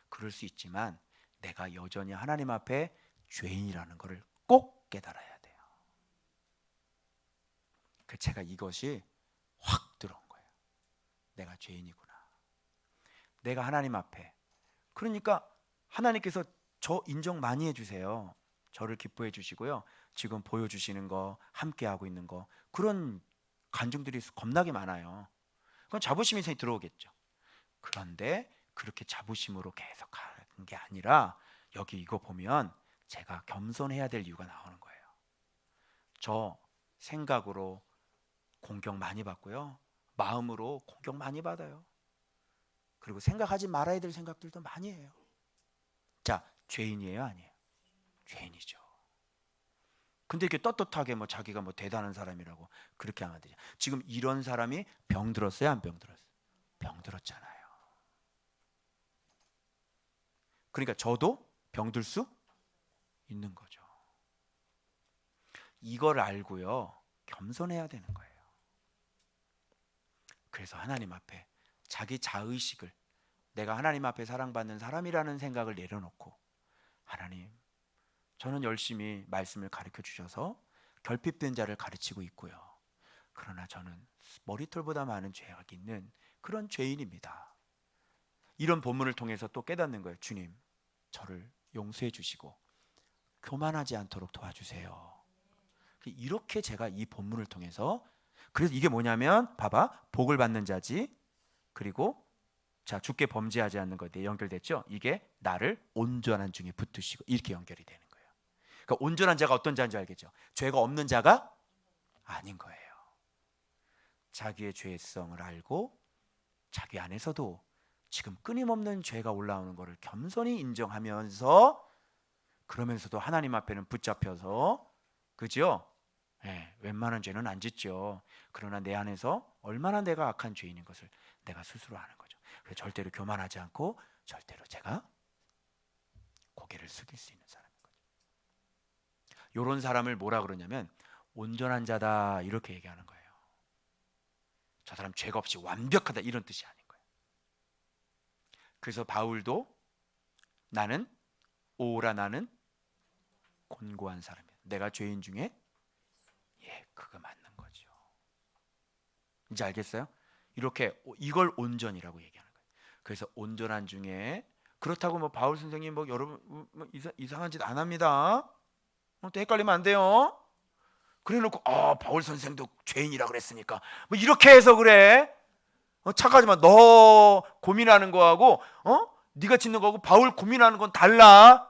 그럴 수 있지만 내가 여전히 하나님 앞에 죄인이라는 것을 꼭 깨달아야 돼요. 제가 이것이 확 들어온 거예요. 내가 죄인이구나. 내가 하나님 앞에. 그러니까 하나님께서 저 인정 많이 해주세요. 저를 기뻐해 주시고요. 지금 보여주시는 거, 함께하고 있는 거, 그런 간증들이 겁나게 많아요. 그건 자부심이 들어오겠죠. 그런데 그렇게 자부심으로 계속 가는 게 아니라 여기 이거 보면 제가 겸손해야 될 이유가 나오는 거예요. 저 생각으로 공격 많이 받고요, 마음으로 공격 많이 받아요. 그리고 생각하지 말아야 될 생각들도 많이 해요. 자, 죄인이에요, 아니에요? 죄인이죠. 근데 이렇게 떳떳하게 자기가 대단한 사람이라고 그렇게 하면 안 되죠. 지금 이런 사람이 병들었어요, 안 병들었어요? 병들었잖아요. 그러니까 저도 병들 수 있는 거죠. 이걸 알고요, 겸손해야 되는 거예요. 그래서 하나님 앞에 자기 자의식을, 내가 하나님 앞에 사랑받는 사람이라는 생각을 내려놓고, 하나님, 저는 열심히 말씀을 가르쳐 주셔서 결핍된 자를 가르치고 있고요. 그러나 저는 머리털보다 많은 죄악이 있는 그런 죄인입니다. 이런 본문을 통해서 또 깨닫는 거예요. 주님, 저를 용서해 주시고 교만하지 않도록 도와주세요. 이렇게 제가 이 본문을 통해서, 그래서 이게 뭐냐면 봐봐, 복을 받는 자지, 그리고 자, 주께 범죄하지 않는 것에 연결됐죠. 이게 나를 온전한 중에 붙드시고, 이렇게 연결이 되는 거예요. 그러니까 온전한 자가 어떤 자인지 알겠죠? 죄가 없는 자가 아닌 거예요. 자기의 죄성을 알고 자기 안에서도 지금 끊임없는 죄가 올라오는 것을 겸손히 인정하면서, 그러면서도 하나님 앞에는 붙잡혀서, 그죠? 웬만한 죄는 안 짓죠. 그러나 내 안에서 얼마나 내가 악한 죄인인 것을 내가 스스로 아는 거죠. 그래서 절대로 교만하지 않고 절대로 제가 고개를 숙일 수 있는 사람인 거죠. 이런 사람을 뭐라 그러냐면 온전한 자다, 이렇게 얘기하는 거예요. 저 사람 죄가 없이 완벽하다, 이런 뜻이 아닌 거예요. 그래서 바울도 나는 나는 곤고한 사람이야. 내가 죄인 중에 그거 맞는 거죠. 이제 알겠어요? 이렇게 이걸 온전이라고 얘기하는 거예요. 그래서 온전한 중에, 그렇다고 뭐 바울 선생님 뭐 여러분 뭐 이상한 짓 안 합니다. 또 헷갈리면 안 돼요. 그래놓고 바울 선생도 죄인이라 그랬으니까 뭐 이렇게 해서 그래. 착하지 마. 너 고민하는 거하고 네가 짓는 거하고 바울 고민하는 건 달라.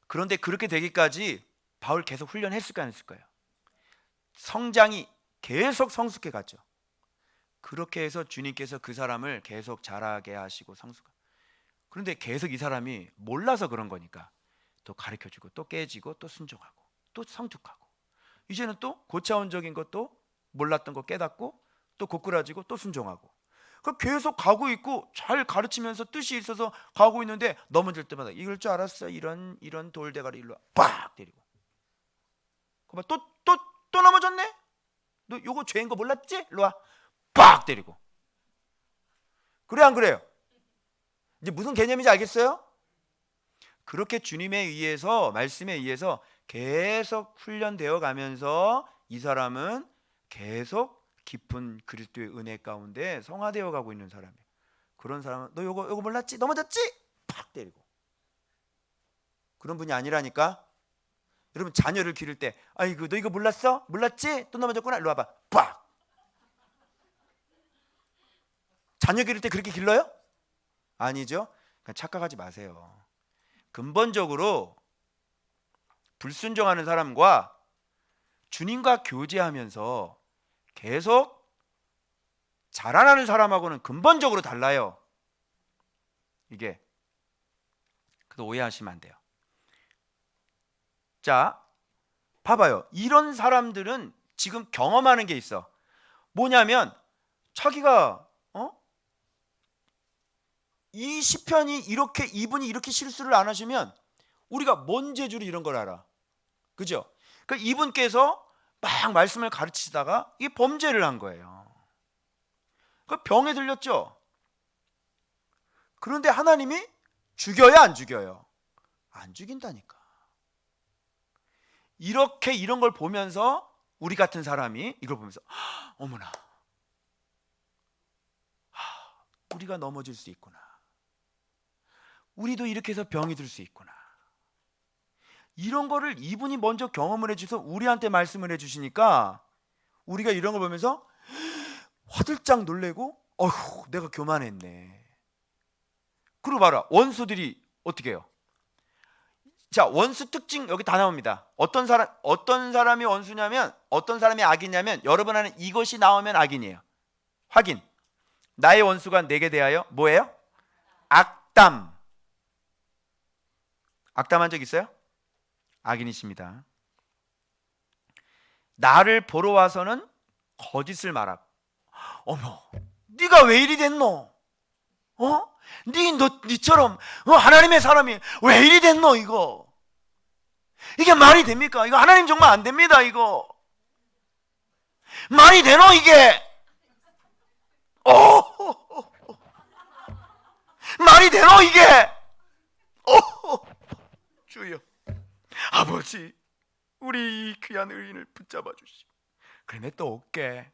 그런데 그렇게 되기까지 바울 계속 훈련했을까 안 했을까요? 성장이 계속 성숙해 갔죠. 그렇게 해서 주님께서 그 사람을 계속 자라게 하시고 성숙. 그런데 계속 이 사람이 몰라서 그런 거니까 또 가르쳐주고 또 깨지고 또 순종하고 또 성숙하고, 이제는 또 고차원적인 것도 몰랐던 거 깨닫고 또 고꾸라지고 또 순종하고, 계속 가고 있고 잘 가르치면서 뜻이 있어서 가고 있는데 넘어질 때마다 이럴 줄 알았어, 이런 돌대가리 일로 빡 때리고, 또 넘어졌네, 너 요거 죄인 거 몰랐지? 일로 와, 빡 때리고. 그래 안 그래요? 이제 무슨 개념인지 알겠어요? 그렇게 주님에 의해서, 말씀에 의해서 계속 훈련되어 가면서 이 사람은 계속 깊은 그리스도의 은혜 가운데 성화되어 가고 있는 사람이에요. 그런 사람은 너 요거 몰랐지? 넘어졌지? 팍 때리고. 그런 분이 아니라니까. 여러분 자녀를 기를 때, 아이고 너 이거 몰랐어? 몰랐지? 또 넘어졌구나. 일로 와봐. 팍. 자녀 기를 때 그렇게 길러요? 아니죠. 그러니까 착각하지 마세요. 근본적으로 불순종하는 사람과 주님과 교제하면서 계속 자라나는 사람하고는 근본적으로 달라요. 이게. 그래서 오해하시면 안 돼요. 자, 봐봐요. 이런 사람들은 지금 경험하는 게 있어. 뭐냐면 자기가 이 시편이 이렇게, 이분이 이렇게 실수를 안 하시면 우리가 뭔 재주로 이런 걸 알아. 그죠? 그러니까 이분께서 막 말씀을 가르치다가 이 범죄를 한 거예요. 그 병에 들렸죠. 그런데 하나님이 죽여요, 안 죽여요? 안 죽인다니까. 이렇게 이런 걸 보면서 우리 같은 사람이 이걸 보면서 어머나, 우리가 넘어질 수 있구나. 우리도 이렇게 해서 병이 들 수 있구나. 이런 거를 이분이 먼저 경험을 해주셔서 우리한테 말씀을 해주시니까 우리가 이런 걸 보면서 화들짝 놀래고 어휴, 내가 교만했네. 그리고 봐라, 원수들이 어떻게 해요? 자, 원수 특징 여기 다 나옵니다. 어떤 사람이 원수냐면, 어떤 사람이 악이냐면, 여러분 안에 이것이 나오면 악인이에요. 확인. 나의 원수가 내게 대하여 뭐예요? 악담. 악담한 적 있어요? 악인이십니다. 나를 보러 와서는 거짓을 말하고, 어머, 네가 왜 이리 됐노? 니처럼 하나님의 사람이 왜 이리 됐노? 이게 말이 됩니까? 이거 하나님 정말 안 됩니다. 이거 말이 되노? 이게 말이 되노 이게? 주여, 아버지, 우리 귀한 의인을 붙잡아 주시오. 그래 또 올게.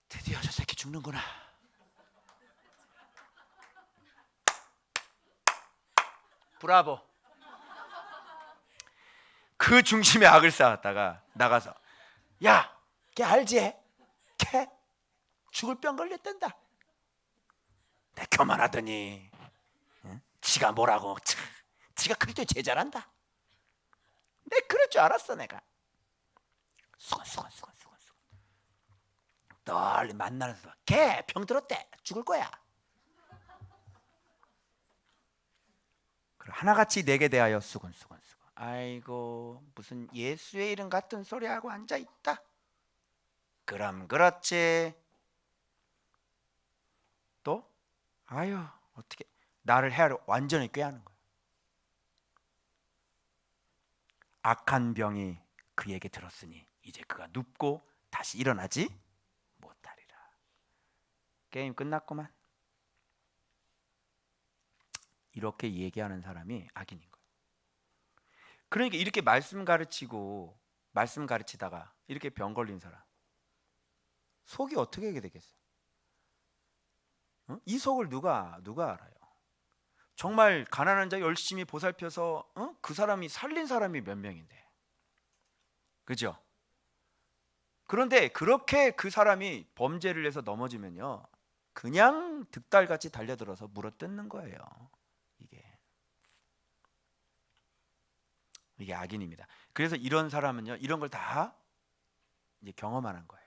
드디어 저 새끼 죽는구나. 브라보. 그 중심에 악을 쌓았다가 나가서, 야, 걔 알지? 걔 죽을 병 걸렸단다. 내 교만하더니, 응? 지가 뭐라고? 지가 그리스도의 제자란다. 내 그럴 줄 알았어 내가. 수건. 널 만나면서 걔 병 들었대. 죽을 거야. 그럼 하나같이 내게 대하여 수건. 아이고, 무슨 예수의 이름 같은 소리하고 앉아있다. 그럼 그렇지. 또 아유, 어떻게 나를 해하려 완전히 꾀하는 거야. 악한 병이 그에게 들었으니 이제 그가 눕고 다시 일어나지 못하리라. 게임 끝났구만. 이렇게 얘기하는 사람이 악인인 거예요. 그러니까 이렇게 말씀 가르치다가 이렇게 병 걸린 사람, 속이 어떻게 되겠어요? 이 속을 누가 알아요? 정말 가난한 자 열심히 보살펴서 그 사람이 살린 사람이 몇 명인데, 그죠? 그런데 그렇게 그 사람이 범죄를 해서 넘어지면요, 그냥 득달같이 달려들어서 물어뜯는 거예요. 이게 악인입니다. 그래서 이런 사람은요, 이런 걸 다 이제 경험하는 거예요.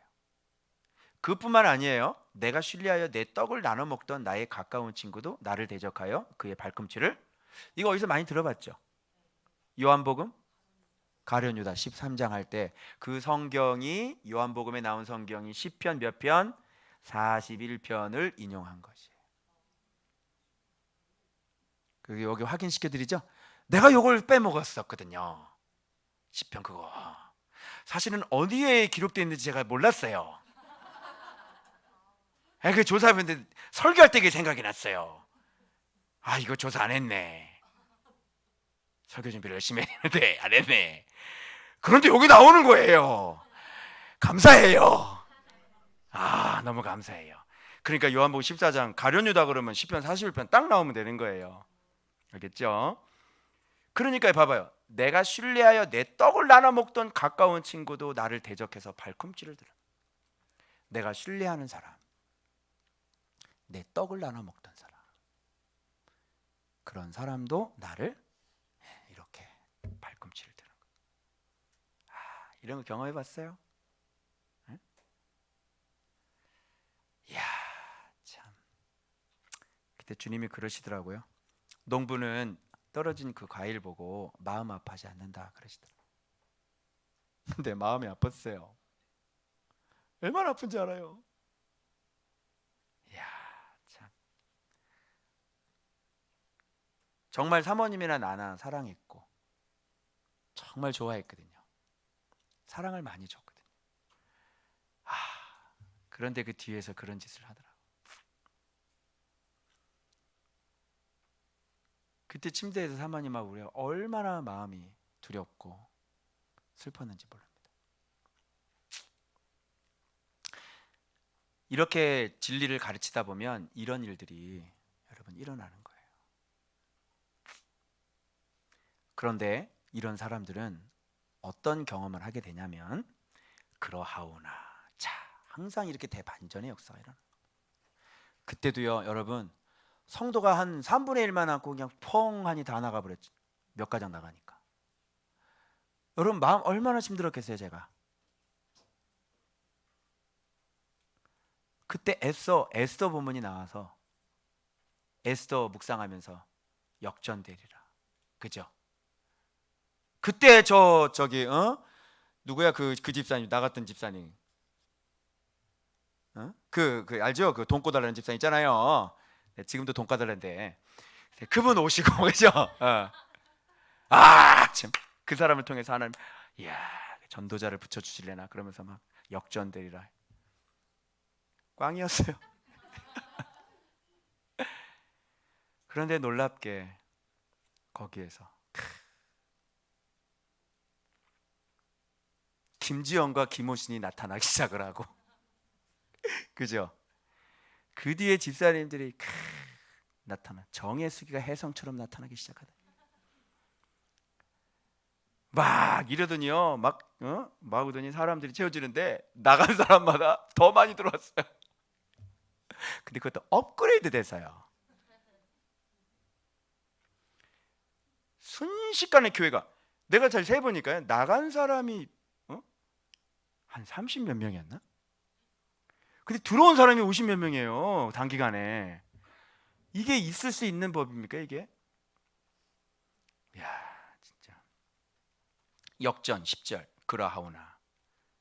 그뿐만 아니에요. 내가 신뢰하여 내 떡을 나눠 먹던 나의 가까운 친구도 나를 대적하여 그의 발꿈치를, 이거 어디서 많이 들어봤죠? 요한복음 가룟 유다 13장 할 때 그 성경이, 요한복음에 나온 성경이 시편 몇 편? 41편을 인용한 것이에요. 여기 확인시켜 드리죠. 내가 요걸 빼먹었었거든요. 시편 그거 사실은 어디에 기록되어 있는지 제가 몰랐어요. 그 조사했는데 설교할 때 그게 생각이 났어요. 아, 이거 조사 안 했네. 설교 준비를 열심히 했는데 안 했네. 그런데 여기 나오는 거예요. 감사해요. 아, 너무 감사해요. 그러니까 요한복음 14장 가룟 유다 그러면 시편 41편 딱 나오면 되는 거예요. 알겠죠? 그러니까 봐봐요. 내가 신뢰하여 내 떡을 나눠 먹던 가까운 친구도 나를 대적해서 발꿈치를 들어. 내가 신뢰하는 사람, 내 떡을 나눠 먹던 사람, 그런 사람도 나를 이렇게 발꿈치를 드는 거예요. 이런 거 경험해 봤어요? 응? 이야, 참. 그때 주님이 그러시더라고요. 농부는 떨어진 그 과일 보고 마음 아파하지 않는다 그러시더라고요. 근데 마음이 아팠어요. 얼마나 아픈지 알아요? 이야, 참. 정말 사모님이나 나나 사랑했고 정말 좋아했거든요. 사랑을 많이 줬거든요. 그런데 그 뒤에서 그런 짓을 하더라고요. 그때 침대에서 사모님하고 우리가 얼마나 마음이 두렵고 슬펐는지 모릅니다. 이렇게 진리를 가르치다 보면 이런 일들이 여러분 일어나는 거예요. 그런데 이런 사람들은 어떤 경험을 하게 되냐면, 그러하오나, 자, 항상 이렇게 대반전의 역사가 일어나는 거예요. 그때도요, 여러분, 성도가 한 3분의 1만 남고 그냥 펑하니 다 나가버렸지. 몇 가정 나가니까. 여러분 마음 얼마나 힘들었겠어요. 제가 그때 에스더 본문이 나와서 에스더 묵상하면서 역전되리라. 그죠? 그때 저기 누구야 그 집사님, 나갔던 집사님, 그 알죠? 그 돈 꺼달라는 집사님 있잖아요. 네, 지금도 돈 꺼달라는데 그분 오시고 그죠? 참 그 사람을 통해서 하나님, 이야, 전도자를 붙여주실래나 그러면서 막 역전되리라. 꽝이었어요. 그런데 놀랍게 거기에서 김지영과 김호신이 나타나기 시작을 하고 그죠? 그 뒤에 집사님들이 나타나 정혜숙이가 혜성처럼 나타나기 시작하다. 막 이러더니요, 막 오더니 사람들이 채워지는데 나간 사람마다 더 많이 들어왔어요. 근데 그것도 업그레이드 돼서요. 순식간에 교회가, 내가 잘 세보니까요, 나간 사람이 한 30몇 명이었나? 근데 들어온 사람이 50몇 명이에요, 단기간에. 이게 있을 수 있는 법입니까, 이게? 야, 진짜. 역전 10절. 그러하오나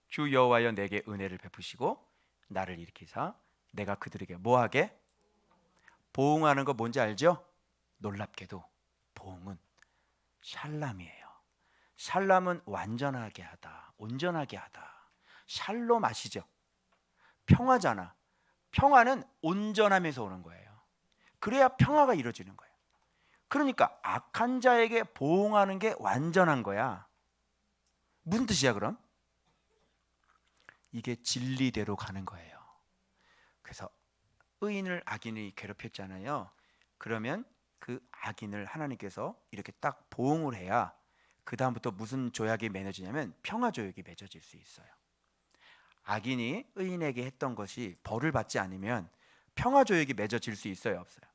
주 여호와여 내게 은혜를 베푸시고 나를 일으키사 내가 그들에게 뭐하게? 보응하는 거 뭔지 알죠? 놀랍게도 보응은 샬람이에요. 샬람은 완전하게 하다, 온전하게 하다. 샬롬 아시죠? 평화잖아. 평화는 온전함에서 오는 거예요. 그래야 평화가 이루어지는 거예요. 그러니까 악한 자에게 보응하는 게 완전한 거야. 무슨 뜻이야 그럼? 이게 진리대로 가는 거예요. 그래서 의인을 악인이 괴롭혔잖아요. 그러면 그 악인을 하나님께서 이렇게 딱 보응을 해야 그 다음부터 무슨 조약이 맺어지냐면 평화 조약이 맺어질 수 있어요. 악인이 의인에게 했던 것이 벌을 받지 않으면 평화 조약이 맺어질 수 있어요, 없어요?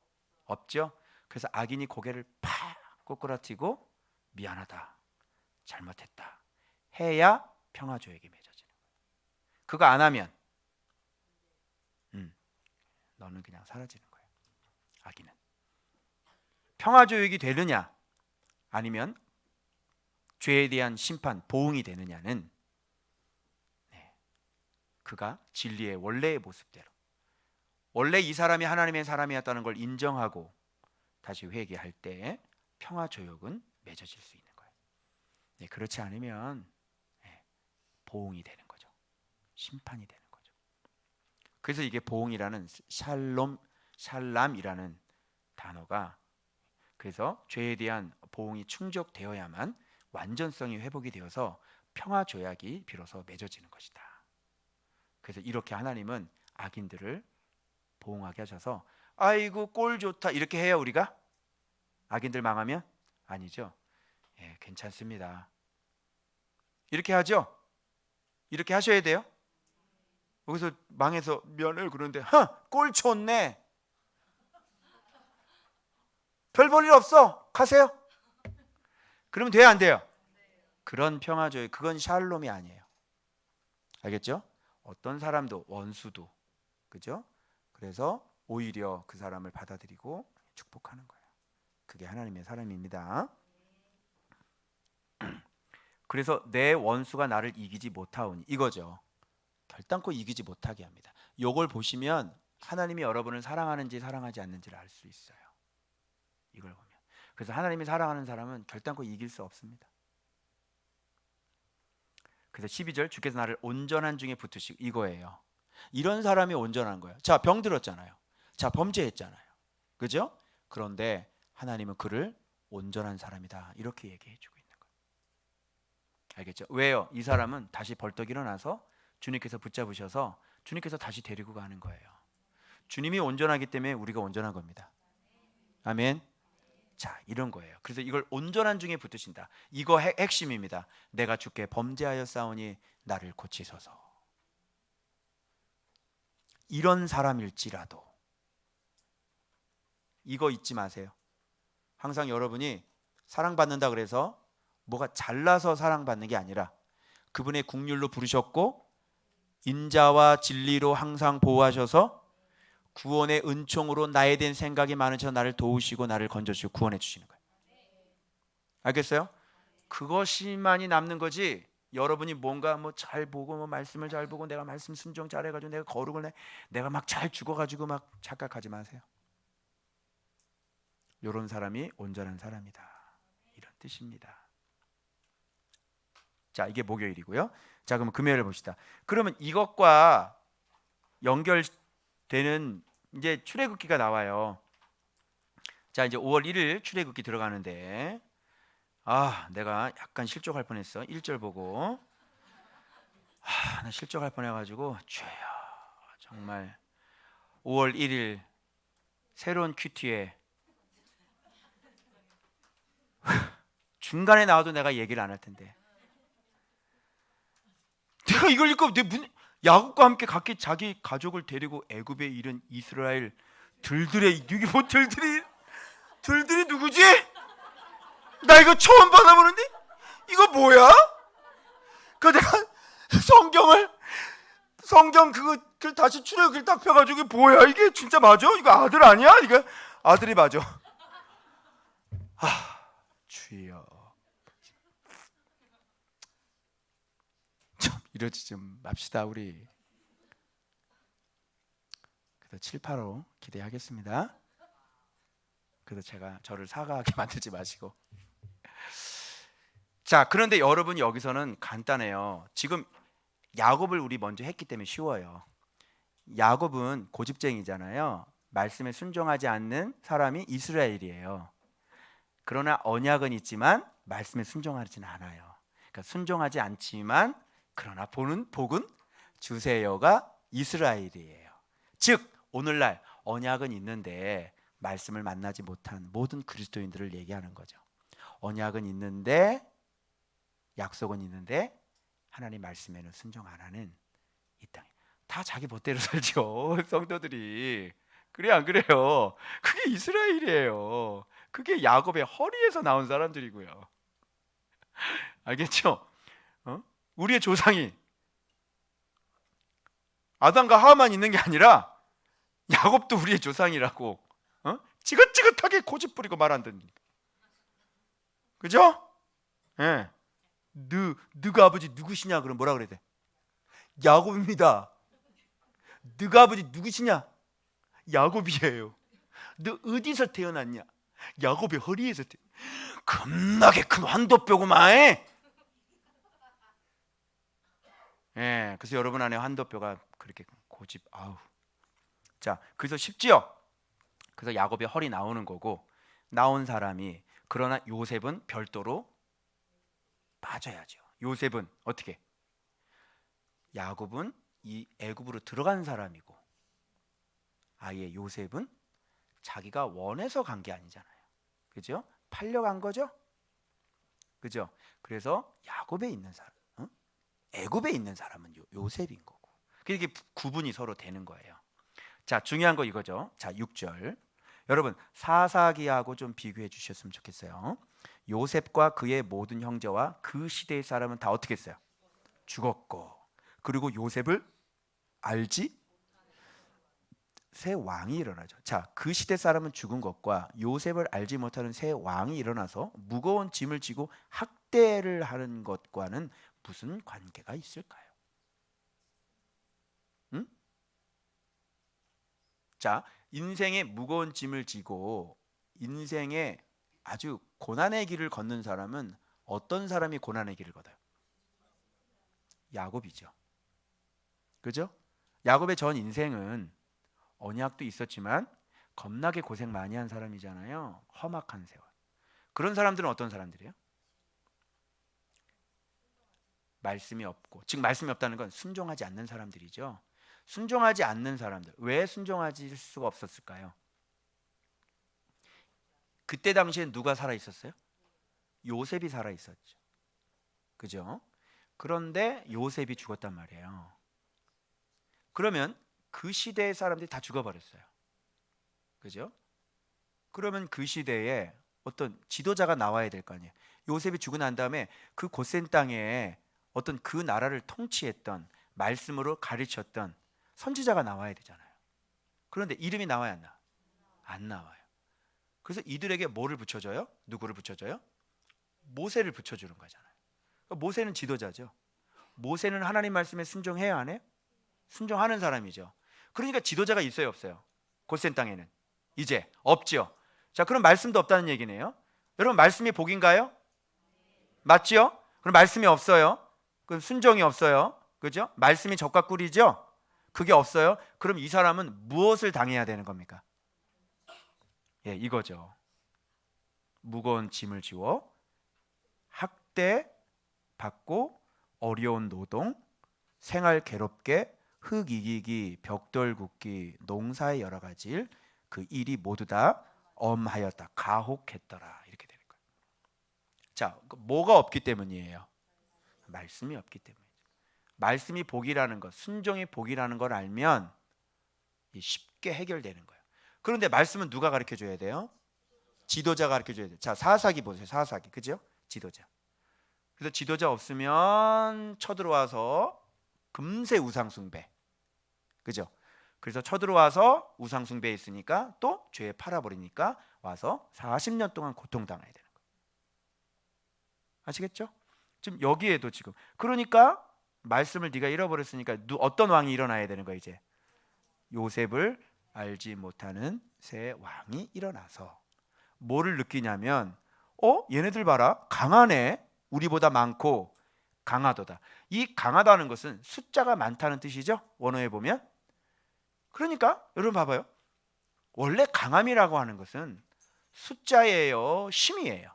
없죠. 그래서 악인이 고개를 팍 꼬꾸라치고 미안하다, 잘못했다 해야 평화 조약이 맺어지는 거예요. 그거 안 하면 너는 그냥 사라지는 거예요. 악인은. 평화 조약이 되느냐 아니면 죄에 대한 심판, 보응이 되느냐는 그가 진리의 원래의 모습대로, 원래 이 사람이 하나님의 사람이었다는 걸 인정하고 다시 회개할 때 평화 조약은 맺어질 수 있는 거예요. 그렇지 않으면 보응이 되는 거죠. 심판이 되는 거죠. 그래서 이게 보응이라는 샬람이라는 단어가, 그래서 죄에 대한 보응이 충족되어야만 완전성이 회복이 되어서 평화 조약이 비로소 맺어지는 것이다. 그래서 이렇게 하나님은 악인들을 보응하게 하셔서 아이고 꼴 좋다 이렇게 해요. 우리가 악인들 망하면? 아니죠. 괜찮습니다. 이렇게 하죠. 이렇게 하셔야 돼요. 거기서 망해서 면을 그러는데 꼴 좋네, 별 볼 일 없어, 가세요. 그러면 돼요, 안 돼요? 그런 평화조약, 그건 샬롬이 아니에요. 알겠죠? 어떤 사람도, 원수도, 그죠? 그래서 오히려 그 사람을 받아들이고 축복하는 거예요. 그게 하나님의 사람입니다. 그래서 내 원수가 나를 이기지 못하오니, 이거죠. 결단코 이기지 못하게 합니다. 이걸 보시면 하나님이 여러분을 사랑하는지 사랑하지 않는지를 알 수 있어요. 이걸 보면. 그래서 하나님이 사랑하는 사람은 결단코 이길 수 없습니다. 그래서 12절, 주께서 나를 온전한 중에 붙으시고, 이거예요. 이런 사람이 온전한 거예요. 자, 병 들었잖아요. 자, 범죄했잖아요. 그죠? 그런데 하나님은 그를 온전한 사람이다 이렇게 얘기해 주고 있는 거예요. 알겠죠? 왜요? 이 사람은 다시 벌떡 일어나서 주님께서 붙잡으셔서 주님께서 다시 데리고 가는 거예요. 주님이 온전하기 때문에 우리가 온전한 겁니다. 아멘. 자, 이런 거예요. 그래서 이걸 온전한 중에 붙으신다. 이거 핵심입니다. 내가 주께 범죄하여 싸우니 나를 고치소서. 이런 사람일지라도 이거 잊지 마세요. 항상 여러분이 사랑받는다 그래서 뭐가 잘나서 사랑받는 게 아니라 그분의 국률로 부르셨고 인자와 진리로 항상 보호하셔서 구원의 은총으로 나에 대한 생각이 많으셔서 나를 도우시고 나를 건져주시고 구원해 주시는 거예요. 알겠어요? 그것이만이 남는 거지. 여러분이 뭔가 뭐 잘 보고 뭐 말씀을 잘 보고 내가 말씀 순종 잘해가지고 내가 거룩을 내가 막 잘 죽어가지고 막 착각하지 마세요. 이런 사람이 온전한 사람이다 이런 뜻입니다. 자, 이게 목요일이고요. 자, 그러면 금요일을 봅시다. 그러면 이것과 연결되는 이제 출애굽기가 나와요. 자, 이제 5월 1일 출애굽기 들어가는데 내가 약간 실족할 뻔했어. 1절 보고 나 실족할 뻔해가지고 주여 정말 5월 1일 새로운 큐티에 중간에 나와도 내가 얘기를 안 할 텐데 내가 이걸 읽고 야곱과 함께 각기 자기 가족을 데리고 애굽에 이른 이스라엘 들들의 이게 뭐 들들이 누구지? 나 이거 처음 받아보는데 이거 뭐야? 그 내가 성경 그거 다시 출애굽기를 딱 펴가지고 이게 뭐야 이게 진짜 맞아? 이거 아들 아니야? 이거 아들이 맞아. 주여 좀 이러지 좀 맙시다 우리. 그래서 7, 8호 기대하겠습니다. 그래서 제가 저를 사과하게 만들지 마시고. 자, 그런데 여러분 여기서는 간단해요. 지금 야곱을 우리 먼저 했기 때문에 쉬워요. 야곱은 고집쟁이잖아요. 말씀에 순종하지 않는 사람이 이스라엘이에요. 그러나 언약은 있지만 말씀에 순종하지는 않아요. 그러니까 순종하지 않지만 그러나 보는 복은 주세요가 이스라엘이에요. 즉 오늘날 언약은 있는데 말씀을 만나지 못한 모든 그리스도인들을 얘기하는 거죠. 언약은 있는데 약속은 있는데 하나님 말씀에는 순종 안 하는 이 땅에 다 자기 멋대로 살죠. 성도들이. 그래 안 그래요? 그게 이스라엘이에요. 그게 야곱의 허리에서 나온 사람들이고요. 알겠죠? 우리의 조상이 아담과 하와만 있는 게 아니라 야곱도 우리의 조상이라고. 지긋지긋하게 고집 부리고 말 안 듣는. 그죠? 예. 너가 아버지 누구시냐? 그럼 뭐라 그래야 돼? 야곱입니다. 너가 아버지 누구시냐? 야곱이에요. 너 어디서 태어났냐? 야곱의 허리에서 겁나게 큰 환도뼈구만. 예, 그래서 여러분 안에 환도뼈가 그렇게 고집. 자, 그래서 쉽지요. 그래서 야곱의 허리 나오는 거고 나온 사람이 그러나 요셉은 별도로 빠져야죠. 요셉은 어떻게? 야곱은 이 애굽으로 들어간 사람이고 아예 요셉은 자기가 원해서 간 게 아니잖아요. 그죠? 팔려간 거죠? 그죠? 그래서 야곱에 있는 사람, 애굽에 있는 사람은 요셉인 거고. 이렇게 구분이 서로 되는 거예요. 자, 중요한 거 이거죠. 자, 6절. 여러분 사사기하고 좀 비교해 주셨으면 좋겠어요. 요셉과 그의 모든 형제와 그 시대의 사람은 다 어떻게 했어요? 죽었고 그리고 요셉을 알지? 새 왕이 일어나죠. 자, 그 시대 사람은 죽은 것과 요셉을 알지 못하는 새 왕이 일어나서 무거운 짐을 지고 학대를 하는 것과는 무슨 관계가 있을까요? 자, 인생의 무거운 짐을 지고 인생의 아주 고난의 길을 걷는 사람은 어떤 사람이 고난의 길을 걷어요? 야곱이죠. 그죠? 야곱의 전 인생은 언약도 있었지만 겁나게 고생 많이 한 사람이잖아요. 험악한 세월. 그런 사람들은 어떤 사람들이에요? 말씀이 없고, 즉 말씀이 없다는 건 순종하지 않는 사람들이죠. 순종하지 않는 사람들. 왜 순종하실 수가 없었을까요? 그때 당시엔 누가 살아 있었어요? 요셉이 살아 있었죠. 그죠? 그런데 요셉이 죽었단 말이에요. 그러면 그 시대의 사람들이 다 죽어버렸어요. 그죠? 그러면 그 시대에 어떤 지도자가 나와야 될 거 아니에요. 요셉이 죽고 난 다음에 그 고센 땅에 어떤 그 나라를 통치했던 말씀으로 가르쳤던 선지자가 나와야 되잖아요. 그런데 이름이 나와야 안 나와? 안 나와요. 그래서 이들에게 뭐를 붙여줘요? 누구를 붙여줘요? 모세를 붙여주는 거잖아요. 그러니까 모세는 지도자죠. 모세는 하나님 말씀에 순종해야 안 해요? 순종하는 사람이죠. 그러니까 지도자가 있어요, 없어요? 고센 땅에는 이제 없죠. 자, 그럼 말씀도 없다는 얘기네요. 여러분 말씀이 복인가요? 맞죠? 그럼 말씀이 없어요. 그 순종이 없어요. 그죠? 말씀이 젖과 꿀이죠? 그게 없어요. 그럼 이 사람은 무엇을 당해야 되는 겁니까? 예, 이거죠. 무거운 짐을 지워 학대 받고 어려운 노동, 생활 괴롭게, 흙 이기기, 벽돌 굽기, 농사의 여러 가지 일, 그 일이 모두 다 엄하였다, 가혹했더라, 이렇게 되는 거예요. 자, 뭐가 없기 때문이에요? 말씀이 없기 때문이죠. 말씀이 복이라는 것, 순종이 복이라는 걸 알면 쉽게 해결되는 거예요. 그런데 말씀은 누가 가르쳐 줘야 돼요? 지도자가 가르쳐 줘야 돼요. 자, 사사기 보세요. 사사기, 그죠? 지도자. 그래서 지도자 없으면 쳐들어와서 금세 우상숭배, 그죠? 그래서 쳐들어와서 우상숭배에 있으니까 또 죄에 팔아버리니까 와서 40년 동안 고통당해야 되는 거예요. 아시겠죠? 지금 여기에도 지금 그러니까 말씀을 네가 잃어버렸으니까 어떤 왕이 일어나야 되는 거야 이제? 요셉을 알지 못하는 새 왕이 일어나서 뭐를 느끼냐면 얘네들 봐라, 강하네, 우리보다 많고 강하도다. 이 강하다는 것은 숫자가 많다는 뜻이죠, 원어에 보면. 그러니까 여러분 봐봐요, 원래 강함이라고 하는 것은 숫자예요, 힘이에요?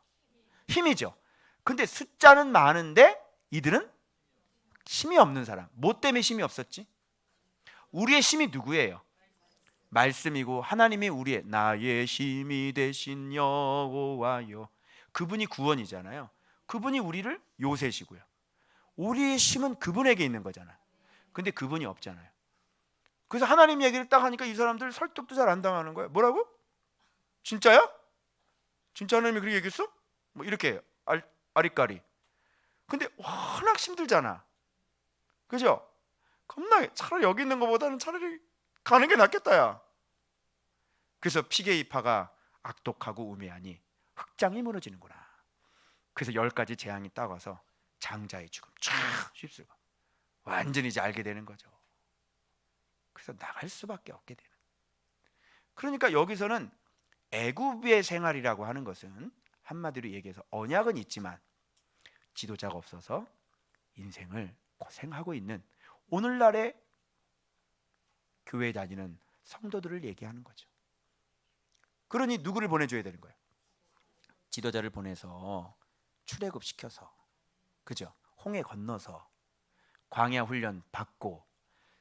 힘이죠. 근데 숫자는 많은데 이들은 힘이 없는 사람. 뭐 때문에 힘이 없었지? 우리의 힘이 누구예요? 말씀이고 하나님이 우리의 나의 힘이 되신 여호와여, 그분이 구원이잖아요. 그분이 우리를 요새시고요. 우리의 힘은 그분에게 있는 거잖아요. 근데 그분이 없잖아요. 그래서 하나님 얘기를 딱 하니까 이 사람들 설득도 잘 안 당하는 거예요. 뭐라고? 진짜야? 진짜 하나님이 그렇게 얘기했어? 뭐 이렇게 아리까리. 근데 워낙 힘들잖아, 그죠? 겁나게 차라리 여기 있는 것보다는 차라리 가는 게 낫겠다 야. 그래서 피게이파가 악독하고 우매하니 흑장이 무너지는구나. 그래서 10가지 재앙이 딱 와서 장자의 죽음 쫙 휩쓸고 완전히 이제 알게 되는 거죠. 그래서 나갈 수밖에 없게 되는. 그러니까 여기서는 애굽의 생활이라고 하는 것은 한마디로 얘기해서 언약은 있지만 지도자가 없어서 인생을 고생하고 있는 오늘날의 교회 다니는 성도들을 얘기하는 거죠. 그러니 누구를 보내줘야 되는 거예요? 지도자를 보내서 출애굽시켜서, 그죠? 홍해 건너서 광야 훈련 받고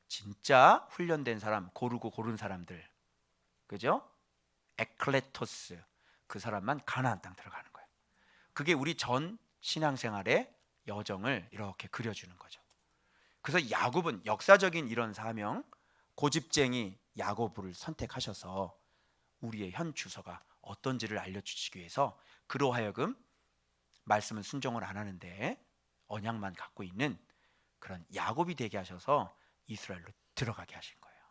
진짜 훈련된 사람, 고르고 고른 사람들, 그죠? 에클레토스, 그 사람만 가나안 땅 들어가는 거예요. 그게 우리 전 신앙생활의 여정을 이렇게 그려주는 거죠. 그래서 야곱은 역사적인 이런 사명, 고집쟁이 야곱을 선택하셔서 우리의 현 주소가 어떤지를 알려주시기 위해서 그로 하여금 말씀은 순종을 안 하는데 언약만 갖고 있는 그런 야곱이 되게 하셔서 이스라엘로 들어가게 하신 거예요.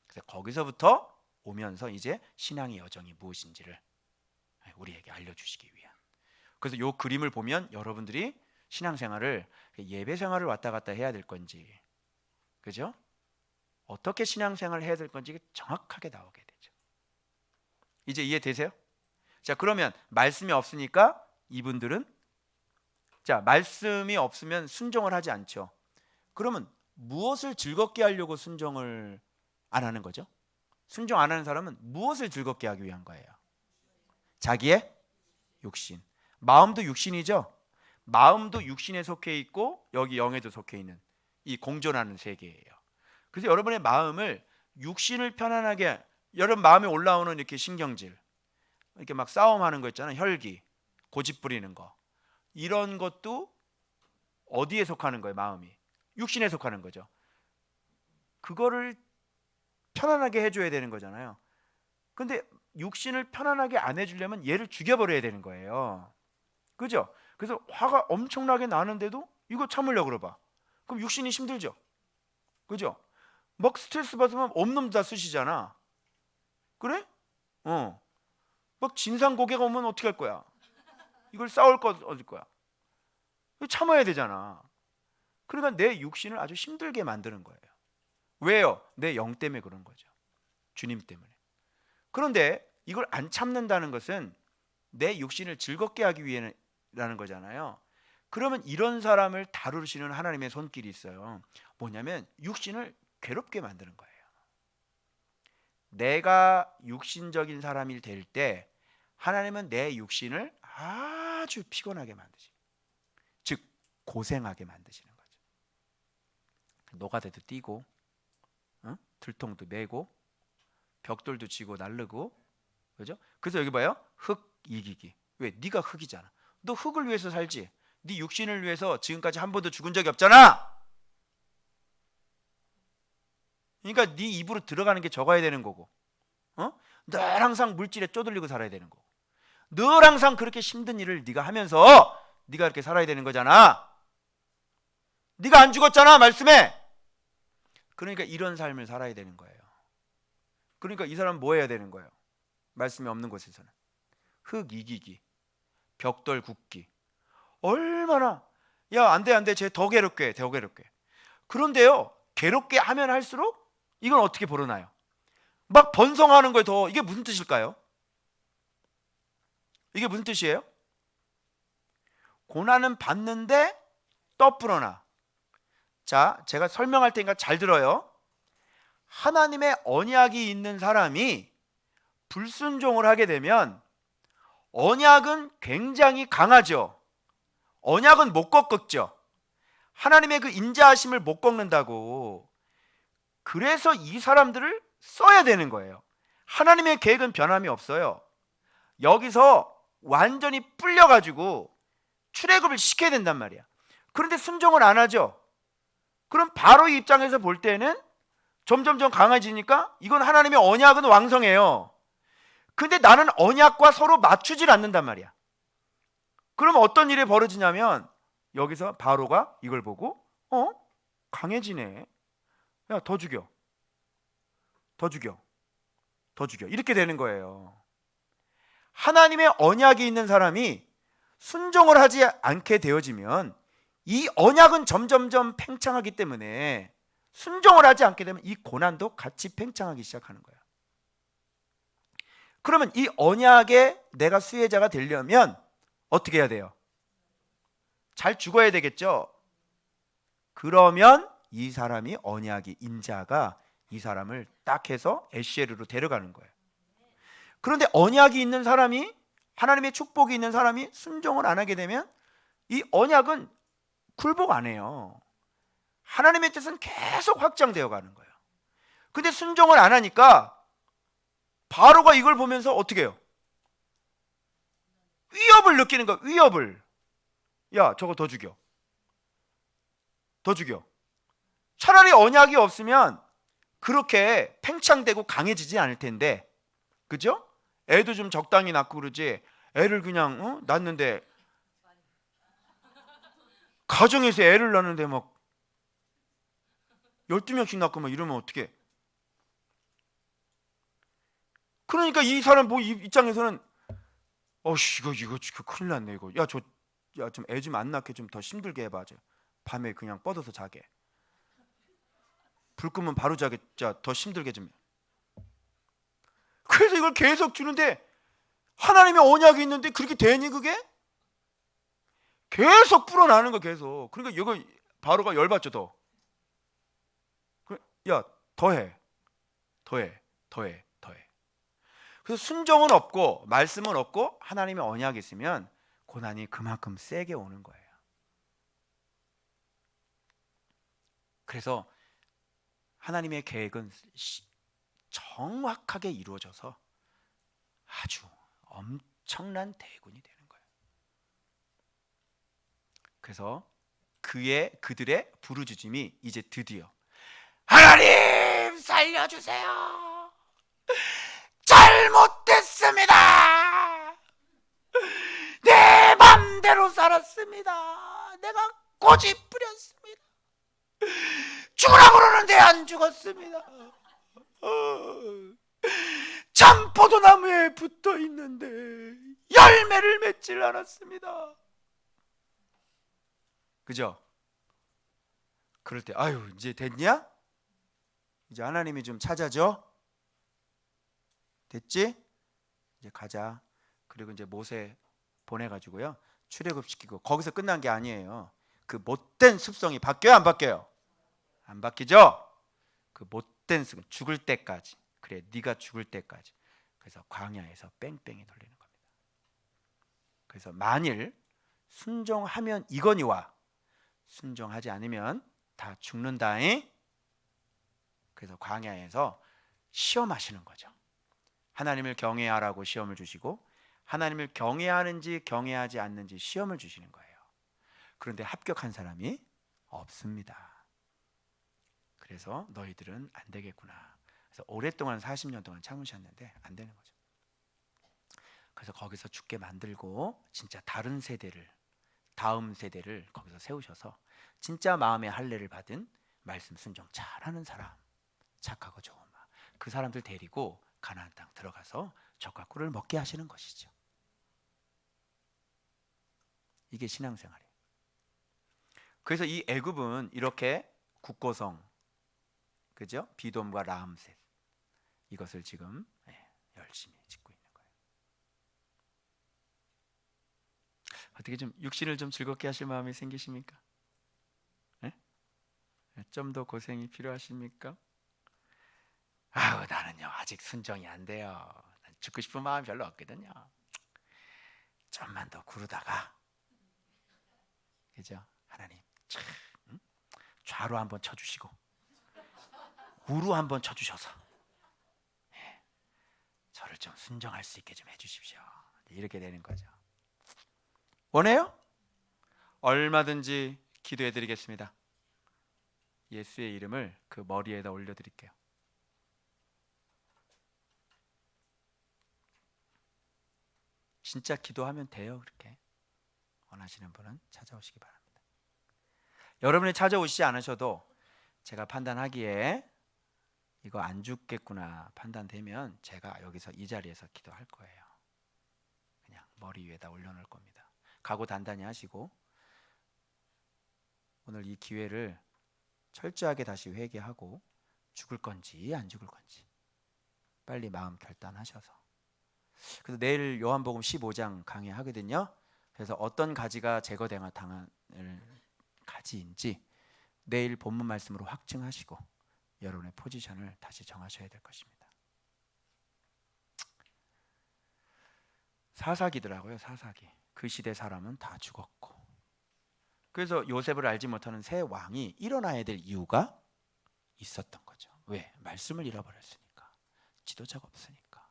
그래서 거기서부터 오면서 이제 신앙의 여정이 무엇인지를 우리에게 알려주시기 위한. 그래서 이 그림을 보면 여러분들이 신앙생활을 예배 생활을 왔다 갔다 해야 될 건지, 그죠? 어떻게 신앙생활을 해야 될 건지 정확하게 나오게 되죠. 이제 이해되세요? 자, 그러면 말씀이 없으니까 이분들은, 자, 말씀이 없으면 순종을 하지 않죠. 그러면 무엇을 즐겁게 하려고 순종을 안 하는 거죠? 순종 안 하는 사람은 무엇을 즐겁게 하기 위한 거예요? 자기의 육신. 마음도 육신이죠. 마음도 육신에 속해 있고 여기 영에도 속해 있는 이 공존하는 세계예요. 그래서 여러분의 마음을 육신을 편안하게, 여러분 마음에 올라오는 이렇게 신경질, 이렇게 막 싸움하는 거 있잖아요. 혈기, 고집 부리는 거, 이런 것도 어디에 속하는 거예요? 마음이 육신에 속하는 거죠. 그거를 편안하게 해줘야 되는 거잖아요. 근데 육신을 편안하게 안 해주려면 얘를 죽여버려야 되는 거예요, 그죠? 그래서 화가 엄청나게 나는데도 이거 참으려고 그러봐. 그럼 육신이 힘들죠, 그죠? 막 스트레스 받으면 없는 다 쓰시잖아, 그래? 막 진상 고개가 오면 어떻게 할 거야? 이걸 싸울 거 어딜 거야? 참아야 되잖아. 그러니까 내 육신을 아주 힘들게 만드는 거예요. 왜요? 내 영 때문에 그런 거죠. 주님 때문에. 그런데 이걸 안 참는다는 것은 내 육신을 즐겁게 하기 위해라는 거잖아요. 그러면 이런 사람을 다루시는 하나님의 손길이 있어요. 뭐냐면 육신을 괴롭게 만드는 거예요. 내가 육신적인 사람이 될 때 하나님은 내 육신을 아주 피곤하게 만드시고, 즉 고생하게 만드시는 거죠. 노가다도 뛰고, 들통도 메고, 벽돌도 지고 날르고, 그죠? 그래서 여기 봐요. 흙 이기기. 왜? 네가 흙이잖아. 너 흙을 위해서 살지. 네 육신을 위해서 지금까지 한 번도 죽은 적이 없잖아. 그러니까 네 입으로 들어가는 게 적어야 되는 거고, 늘 항상 물질에 쪼들리고 살아야 되는 거고, 늘 항상 그렇게 힘든 일을 네가 하면서 네가 이렇게 살아야 되는 거잖아. 네가 안 죽었잖아, 말씀에. 그러니까 이런 삶을 살아야 되는 거예요. 그러니까 이 사람은 뭐 해야 되는 거예요? 말씀이 없는 곳에서는 흙 이기기, 벽돌 굽기. 얼마나, 야, 안 돼, 안 돼, 쟤 더 괴롭게 해, 더 괴롭게 해. 그런데요, 괴롭게 하면 할수록 이건 어떻게 벌어나요? 막 번성하는 거에 더. 이게 무슨 뜻일까요? 이게 무슨 뜻이에요? 고난은 받는데 떠불어나. 자, 제가 설명할 테니까 잘 들어요. 하나님의 언약이 있는 사람이 불순종을 하게 되면 언약은 굉장히 강하죠. 언약은 못 꺾었죠. 하나님의 그 인자하심을 못 꺾는다고. 그래서 이 사람들을 써야 되는 거예요. 하나님의 계획은 변함이 없어요. 여기서 완전히 불려가지고 출애굽을 시켜야 된단 말이야. 그런데 순종을 안 하죠. 그럼 바로의 입장에서 볼 때는 점점점 강해지니까 이건 하나님의 언약은 왕성해요. 근데 나는 언약과 서로 맞추질 않는단 말이야. 그럼 어떤 일이 벌어지냐면 여기서 바로가 이걸 보고 강해지네. 야, 더 죽여. 더 죽여. 더 죽여. 이렇게 되는 거예요. 하나님의 언약이 있는 사람이 순종을 하지 않게 되어지면 이 언약은 점점점 팽창하기 때문에 순종을 하지 않게 되면 이 고난도 같이 팽창하기 시작하는 거예요. 그러면 이 언약에 내가 수혜자가 되려면 어떻게 해야 돼요? 잘 죽어야 되겠죠? 그러면 이 사람이 언약이 인자가 이 사람을 딱 해서 에시에르로 데려가는 거예요. 그런데 언약이 있는 사람이, 하나님의 축복이 있는 사람이 순종을 안 하게 되면 이 언약은 굴복 안 해요. 하나님의 뜻은 계속 확장되어 가는 거예요. 근데 순종을 안 하니까 바로가 이걸 보면서 어떻게 해요? 위협을 느끼는 거야. 위협을. 야, 저거 더 죽여. 더 죽여. 차라리 언약이 없으면 그렇게 팽창되고 강해지지 않을 텐데, 그죠? 애도 좀 적당히 낳고 그러지. 애를 그냥 낳는데, 가정에서 애를 낳는데 막 12명씩 낳고 막 이러면 어떡해? 그러니까 이 사람 뭐 입장에서는 이거 큰일 났네 이거. 야, 좀 애 좀 안 낳게 좀 더 힘들게 해봐. 밤에 그냥 뻗어서 자게. 불 끄면 바로 자게. 자, 더 힘들게 좀. 그래서 이걸 계속 주는데 하나님의 언약이 있는데 그렇게 되니 그게? 계속 불어나는 거 계속. 그러니까 이거 바로가 열받죠 더. 야, 더해. 그래서 순종은 없고 말씀은 없고 하나님의 언약이 있으면 고난이 그만큼 세게 오는 거예요. 그래서 하나님의 계획은 정확하게 이루어져서 아주 엄청난 대군이 되는 거예요. 그래서 그들의 부르짖음이 이제 드디어 하나님 살려주세요. 잘못됐습니다. 내 맘대로 살았습니다. 내가 고집 부렸습니다. 죽으라고 그러는데 안 죽었습니다. 참포도나무에 붙어 있는데 열매를 맺질 않았습니다. 그죠? 그럴 때 아유 이제 됐냐? 이제 하나님이 좀 찾아줘. 됐지? 이제 가자. 그리고 이제 모세 보내가지고요. 출애굽시키고 거기서 끝난 게 아니에요. 그 못된 습성이 바뀌어요, 안 바뀌어요? 안 바뀌죠? 그 못된 습성 죽을 때까지. 그래, 네가 죽을 때까지. 그래서 광야에서 뺑뺑이 돌리는 겁니다. 그래서 만일 순종하면 이거니와 순종하지 않으면 다 죽는다잉. 그래서 광야에서 시험하시는 거죠. 하나님을 경외하라고 시험을 주시고 하나님을 경외하는지 경외하지 않는지 시험을 주시는 거예요. 그런데 합격한 사람이 없습니다. 그래서 너희들은 안 되겠구나. 그래서 오랫동안 40년 동안 참으셨는데 안 되는 거죠. 그래서 거기서 죽게 만들고 진짜 다른 세대를, 다음 세대를 거기서 세우셔서 진짜 마음의 할례를 받은 말씀 순종 잘하는 사람, 착하고 좋은 마음, 그 사람들 데리고 가나안 땅 들어가서 젖과 꿀을 먹게 하시는 것이죠. 이게 신앙생활이에요. 그래서 이 애굽은 이렇게 국고성, 그죠? 비돔과 라암셋, 이것을 지금 열심히 짓고 있는 거예요. 어떻게 좀 육신을 좀 즐겁게 하실 마음이 생기십니까? 좀 더 고생이 필요하십니까? 아우, 나는요 아직 순종이 안 돼요. 죽고 싶은 마음 별로 없거든요. 좀만 더 구르다가, 그죠? 하나님 참, 좌로 한번 쳐주시고 우로 한번 쳐주셔서 저를 좀 순종할 수 있게 좀 해주십시오. 이렇게 되는 거죠. 원해요? 얼마든지 기도해드리겠습니다. 예수의 이름을 그 머리에다 올려드릴게요. 진짜 기도하면 돼요. 그렇게 원하시는 분은 찾아오시기 바랍니다. 여러분이 찾아오시지 않으셔도 제가 판단하기에 이거 안 죽겠구나 판단되면 제가 여기서 이 자리에서 기도할 거예요. 그냥 머리 위에다 올려놓을 겁니다. 각오 단단히 하시고 오늘 이 기회를 철저하게 다시 회개하고 죽을 건지 안 죽을 건지 빨리 마음 결단하셔서, 그래서 내일 요한복음 15장 강의하거든요. 그래서 어떤 가지가 제거당할 가지인지 내일 본문 말씀으로 확증하시고 여러분의 포지션을 다시 정하셔야 될 것입니다. 사사기더라고요. 사사기. 그 시대 사람은 다 죽었고, 그래서 요셉을 알지 못하는 새 왕이 일어나야 될 이유가 있었던 거죠. 왜? 말씀을 잃어버렸으니까, 지도자가 없으니까,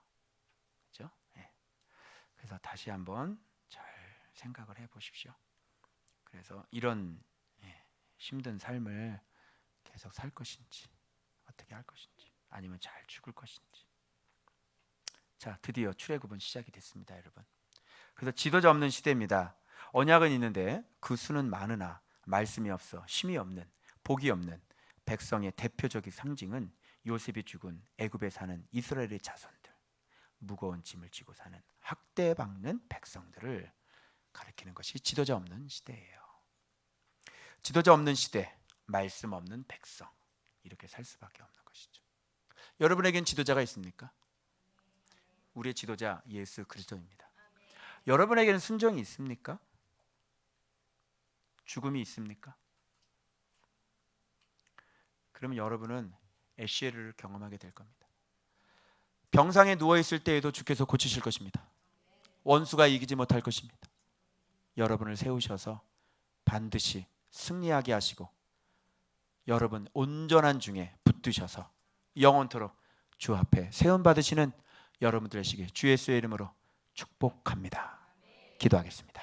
그렇죠? 네. 그래서 다시 한번 잘 생각을 해보십시오. 그래서 이런 힘든 삶을 계속 살 것인지, 어떻게 할 것인지, 아니면 잘 죽을 것인지. 자, 드디어 출애굽은 시작이 됐습니다, 여러분. 그래서 지도자 없는 시대입니다. 언약은 있는데 그 수는 많으나 말씀이 없어 힘이 없는, 복이 없는 백성의 대표적인 상징은 요셉이 죽은 애굽에 사는 이스라엘의 자손들, 무거운 짐을 지고 사는 학대받는 백성들을 가리키는 것이 지도자 없는 시대예요. 지도자 없는 시대, 말씀 없는 백성, 이렇게 살 수밖에 없는 것이죠. 여러분에겐 지도자가 있습니까? 우리의 지도자 예수 그리스도입니다. 여러분에게는 순종이 있습니까? 죽음이 있습니까? 그러면 여러분은 에시에를 경험하게 될 겁니다. 병상에 누워있을 때에도 주께서 고치실 것입니다. 원수가 이기지 못할 것입니다. 여러분을 세우셔서 반드시 승리하게 하시고 여러분 온전한 중에 붙드셔서 영원토록 주 앞에 세움 받으시는 여러분들 되시길 주 예수의 이름으로 축복합니다. 기도하겠습니다.